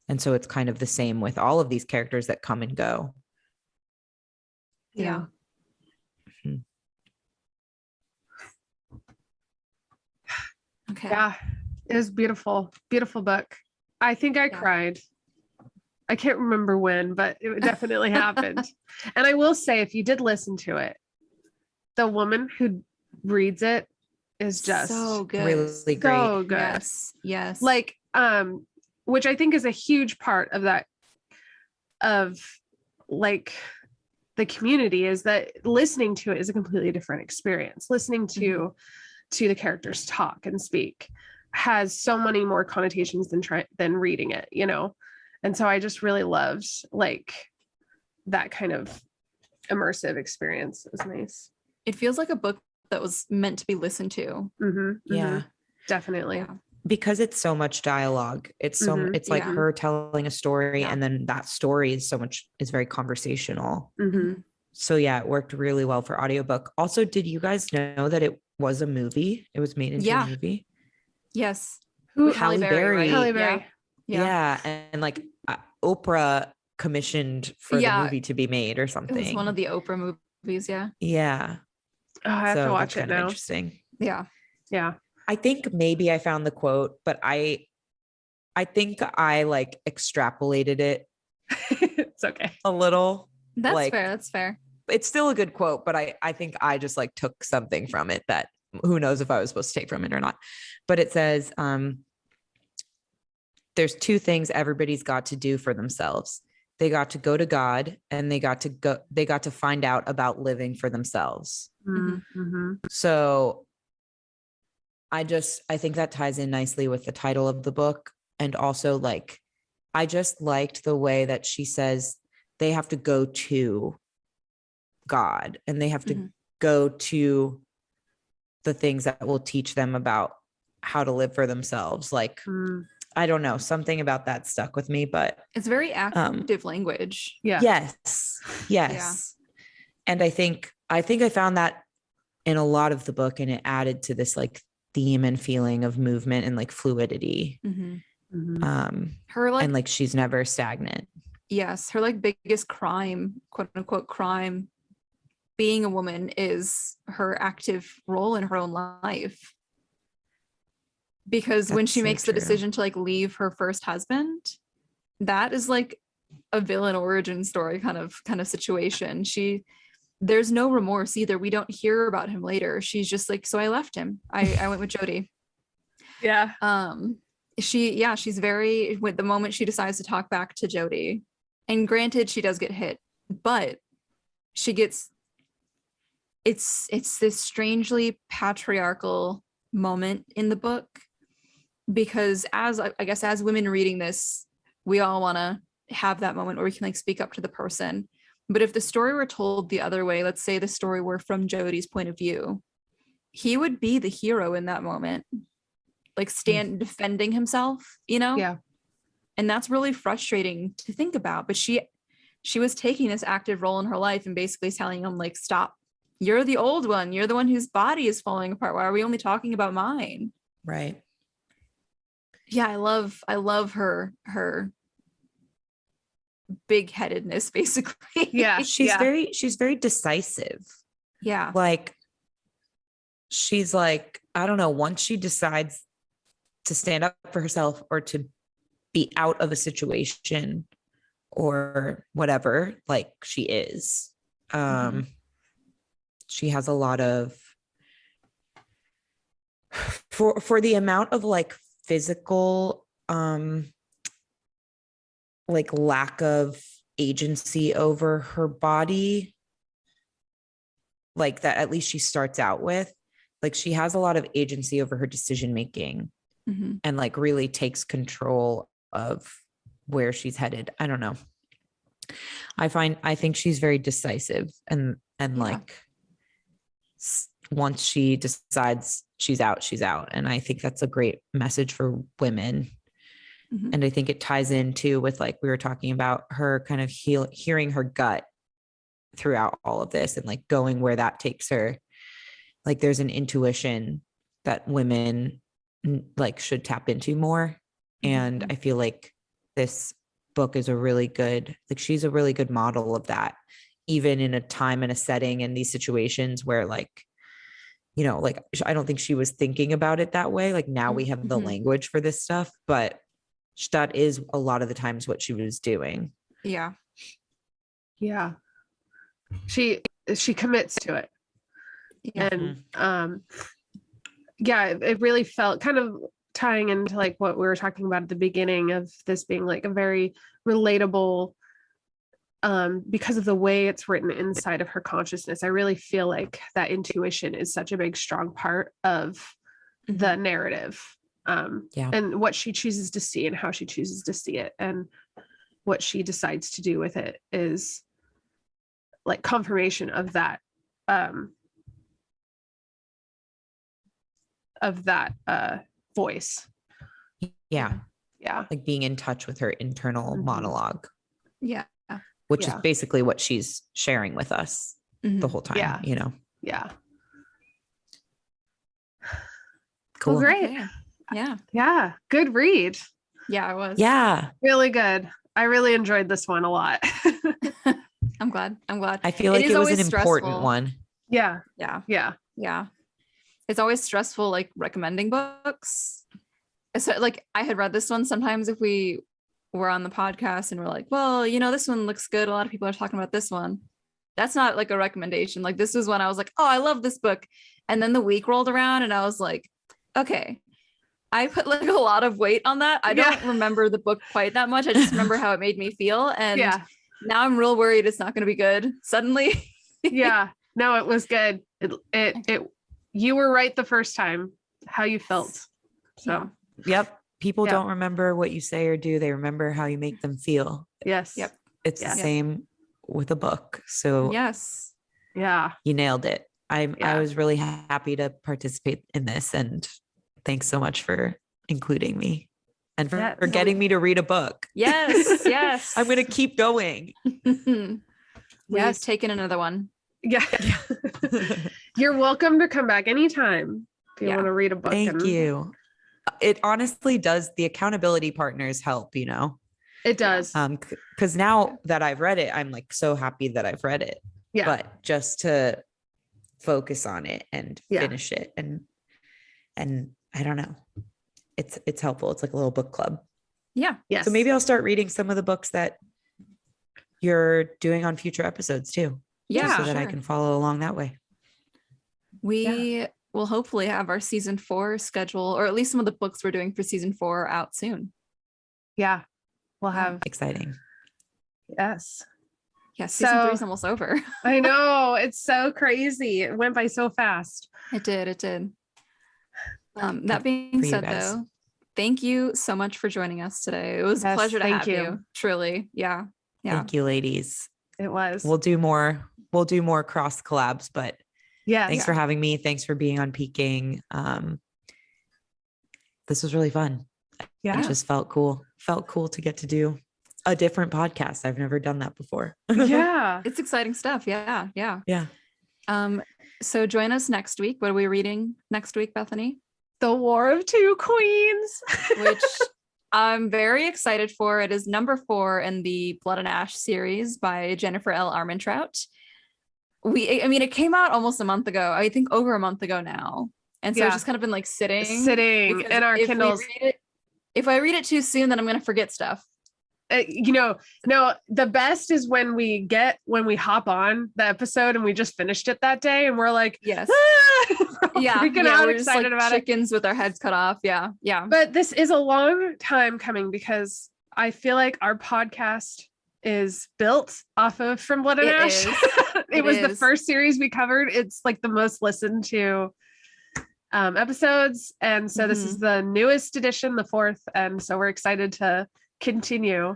And so it's kind of the same with all of these characters that come and go. Yeah. Okay. Yeah, it was beautiful, beautiful book. I think I cried. I can't remember when, but it definitely happened. And I will say, if you did listen to it, the woman who reads it is just so good. Really great. So good. Yes. Yes. Like, which I think is a huge part of that, of like the community, is that listening to it is a completely different experience. Listening to the characters talk and speak has so many more connotations than reading it, you know? And so I just really loved like that kind of immersive experience. It was nice. It feels like a book that was meant to be listened to. Yeah, definitely. Yeah. Because it's so much dialogue. It's so it's like her telling a story, and then that story is very conversational. So yeah, it worked really well for audiobook. Also, did you guys know that it was a movie? It was made into a movie. Yes. Who? Halle Berry. Right? Halle Berry. Yeah. And like Oprah commissioned for the movie to be made or something. It was one of the Oprah movies. Yeah. Yeah. Oh, I have to watch it now. Interesting. Yeah. Yeah. I think maybe I found the quote, but I think I like extrapolated it. It's okay. A little. That's like, fair. That's fair. It's still a good quote, but I think I just like took something from it that who knows if I was supposed to take from it or not. But it says, there's two things everybody's got to do for themselves. They got to go to God, and they got to find out about living for themselves. So I think that ties in nicely with the title of the book. And also like, I just liked the way that she says they have to go to God, and they have to go to the things that will teach them about how to live for themselves. Like, I don't know, something about that stuck with me, but it's very active language. Yeah. Yes. Yeah. And I think I found that in a lot of the book, and it added to this like theme and feeling of movement and like fluidity. Her like, and like, she's never stagnant. Yes. Her like biggest crime, quote unquote crime, being a woman, is her active role in her own life. Because when she makes the decision to like leave her first husband, that is like a villain origin story kind of situation. There's no remorse either. We don't hear about him later. She's just like, so I left him. I went with Jody. Yeah. She's very, with the moment she decides to talk back to Jody, and granted she does get hit, but she gets, it's this strangely patriarchal moment in the book, because as women reading this, we all want to have that moment where we can like speak up to the person. But if the story were told the other way, let's say the story were from Jody's point of view, he would be the hero in that moment, like defending himself, you know? Yeah. And that's really frustrating to think about. But she was taking this active role in her life and basically telling him, like, stop. You're the old one. You're the one whose body is falling apart. Why are we only talking about mine? Right. Yeah, I love her big-headedness, basically. Yeah. She's very decisive. Yeah. Like, she's like, I don't know, once she decides to stand up for herself or to be out of a situation or whatever, like, she is. She has a lot of, for the amount of like physical like lack of agency over her body, like, that at least she starts out with, like, she has a lot of agency over her decision making and like really takes control of where she's headed. I don't know. I think she's very decisive and like, once she decides she's out. And I think that's a great message for women. And I think it ties in too with, like, we were talking about her kind of hearing her gut throughout all of this and like going where that takes her. Like, there's an intuition that women like should tap into more. And I feel like this book is a really good, like, she's a really good model of that, even in a time and a setting and these situations where, like, you know, like, I don't think she was thinking about it that way. Like, now we have the language for this stuff, but that is a lot of the times what she was doing. Yeah. Yeah. She commits to it. Yeah. And yeah, it really felt kind of tying into like what we were talking about at the beginning of this being like a very relatable, because of the way it's written inside of her consciousness. I really feel like that intuition is such a big, strong part of the narrative. And what she chooses to see and how she chooses to see it and what she decides to do with it is like confirmation of that voice. Yeah. Like being in touch with her internal monologue. Yeah. Which is basically what she's sharing with us the whole time, you know? Yeah. Cool. Well, great. Okay. Yeah. Yeah. Good read. Yeah, it was. Yeah. Really good. I really enjoyed this one a lot. I'm glad. I feel like it was an important one. Yeah. Yeah. Yeah. Yeah. It's always stressful, like, recommending books. So, like, I had read this one sometimes if we were on the podcast and we're like, well, you know, this one looks good. A lot of people are talking about this one. That's not like a recommendation. Like, this was when I was like, oh, I love this book. And then the week rolled around and I was like, okay, I put like a lot of weight on that. I don't remember the book quite that much. I just remember how it made me feel. And now I'm real worried it's not going to be good suddenly. Yeah. No, it was good. You were right the first time, how you felt. So, yep. People don't remember what you say or do. They remember how you make them feel. Yes. Yep. It's the same with a book. So yes. Yeah. You nailed it. I was really happy to participate in this, and thanks so much for including me and for getting me to read a book. Yes. Yes. I'm going to keep going. Yes. Taking another one. Yeah. You're welcome to come back anytime if you want to read a book. Thank you. It honestly does. The accountability partners help, you know? It does. Because now that I've read it, I'm like so happy that I've read it. Yeah. But just to focus on it and finish it and I don't know. It's helpful. It's like a little book club. Yeah. Yes. So maybe I'll start reading some of the books that you're doing on future episodes too. Yeah. So that I can follow along that way. We will hopefully have our season 4 schedule, or at least some of the books we're doing for season 4 out soon. Yeah. We'll have exciting. Yes. Yeah. Season 3 is almost over. I know. It's so crazy. It went by so fast. It did. That being said, though, thank you so much for joining us today. It was a pleasure to have you. Truly. Yeah. Thank you, ladies. It was. We'll do more cross collabs, but yeah. thanks for having me. Thanks for being on Peaking. This was really fun. Yeah. It just felt cool to get to do a different podcast. I've never done that before. Yeah. It's exciting stuff. Yeah. Yeah. So join us next week. What are we reading next week, Bethany? The War of Two Queens. Which I'm very excited for. It is number 4 in the Blood and Ash series by Jennifer L. Armentrout. It came out almost a month ago. I think over a month ago now. And so it's just kind of been like sitting in our Kindles. If I read it too soon, then I'm going to forget stuff. No, the best is when we hop on the episode and we just finished it that day and we're like, yes, freaking out, we're excited just like about chickens with our heads cut off. Yeah. But this is a long time coming because I feel like our podcast is built off of From Blood and Ash. It was the first series we covered. It's like the most listened to episodes, and so this is the newest edition, the 4th, and so we're excited to continue.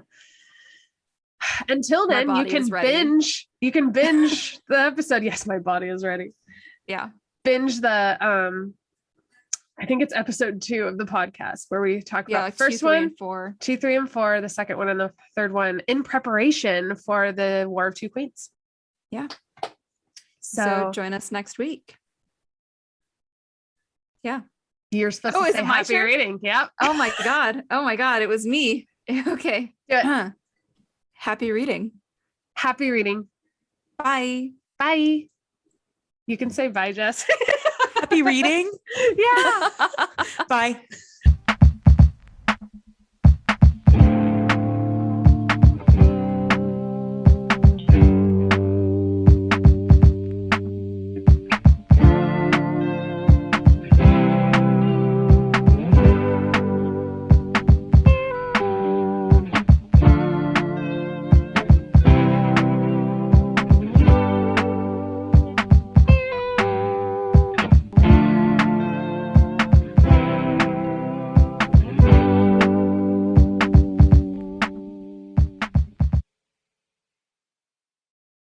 Until then, you can binge the episode. Yes, my body is ready. Yeah. Binge the I think it's episode 2 of the podcast where we talk about the first 2, 3, one, and 4. 2, 3, and 4, the second one and the third one in preparation for the War of Two Queens. Yeah. So join us next week. Yeah. You're supposed to say happy reading. Yep. Oh my God. It was me. Okay. Do it. Happy reading. Happy reading. Bye. Bye. You can say bye, Jess. Happy reading. Yeah. Bye.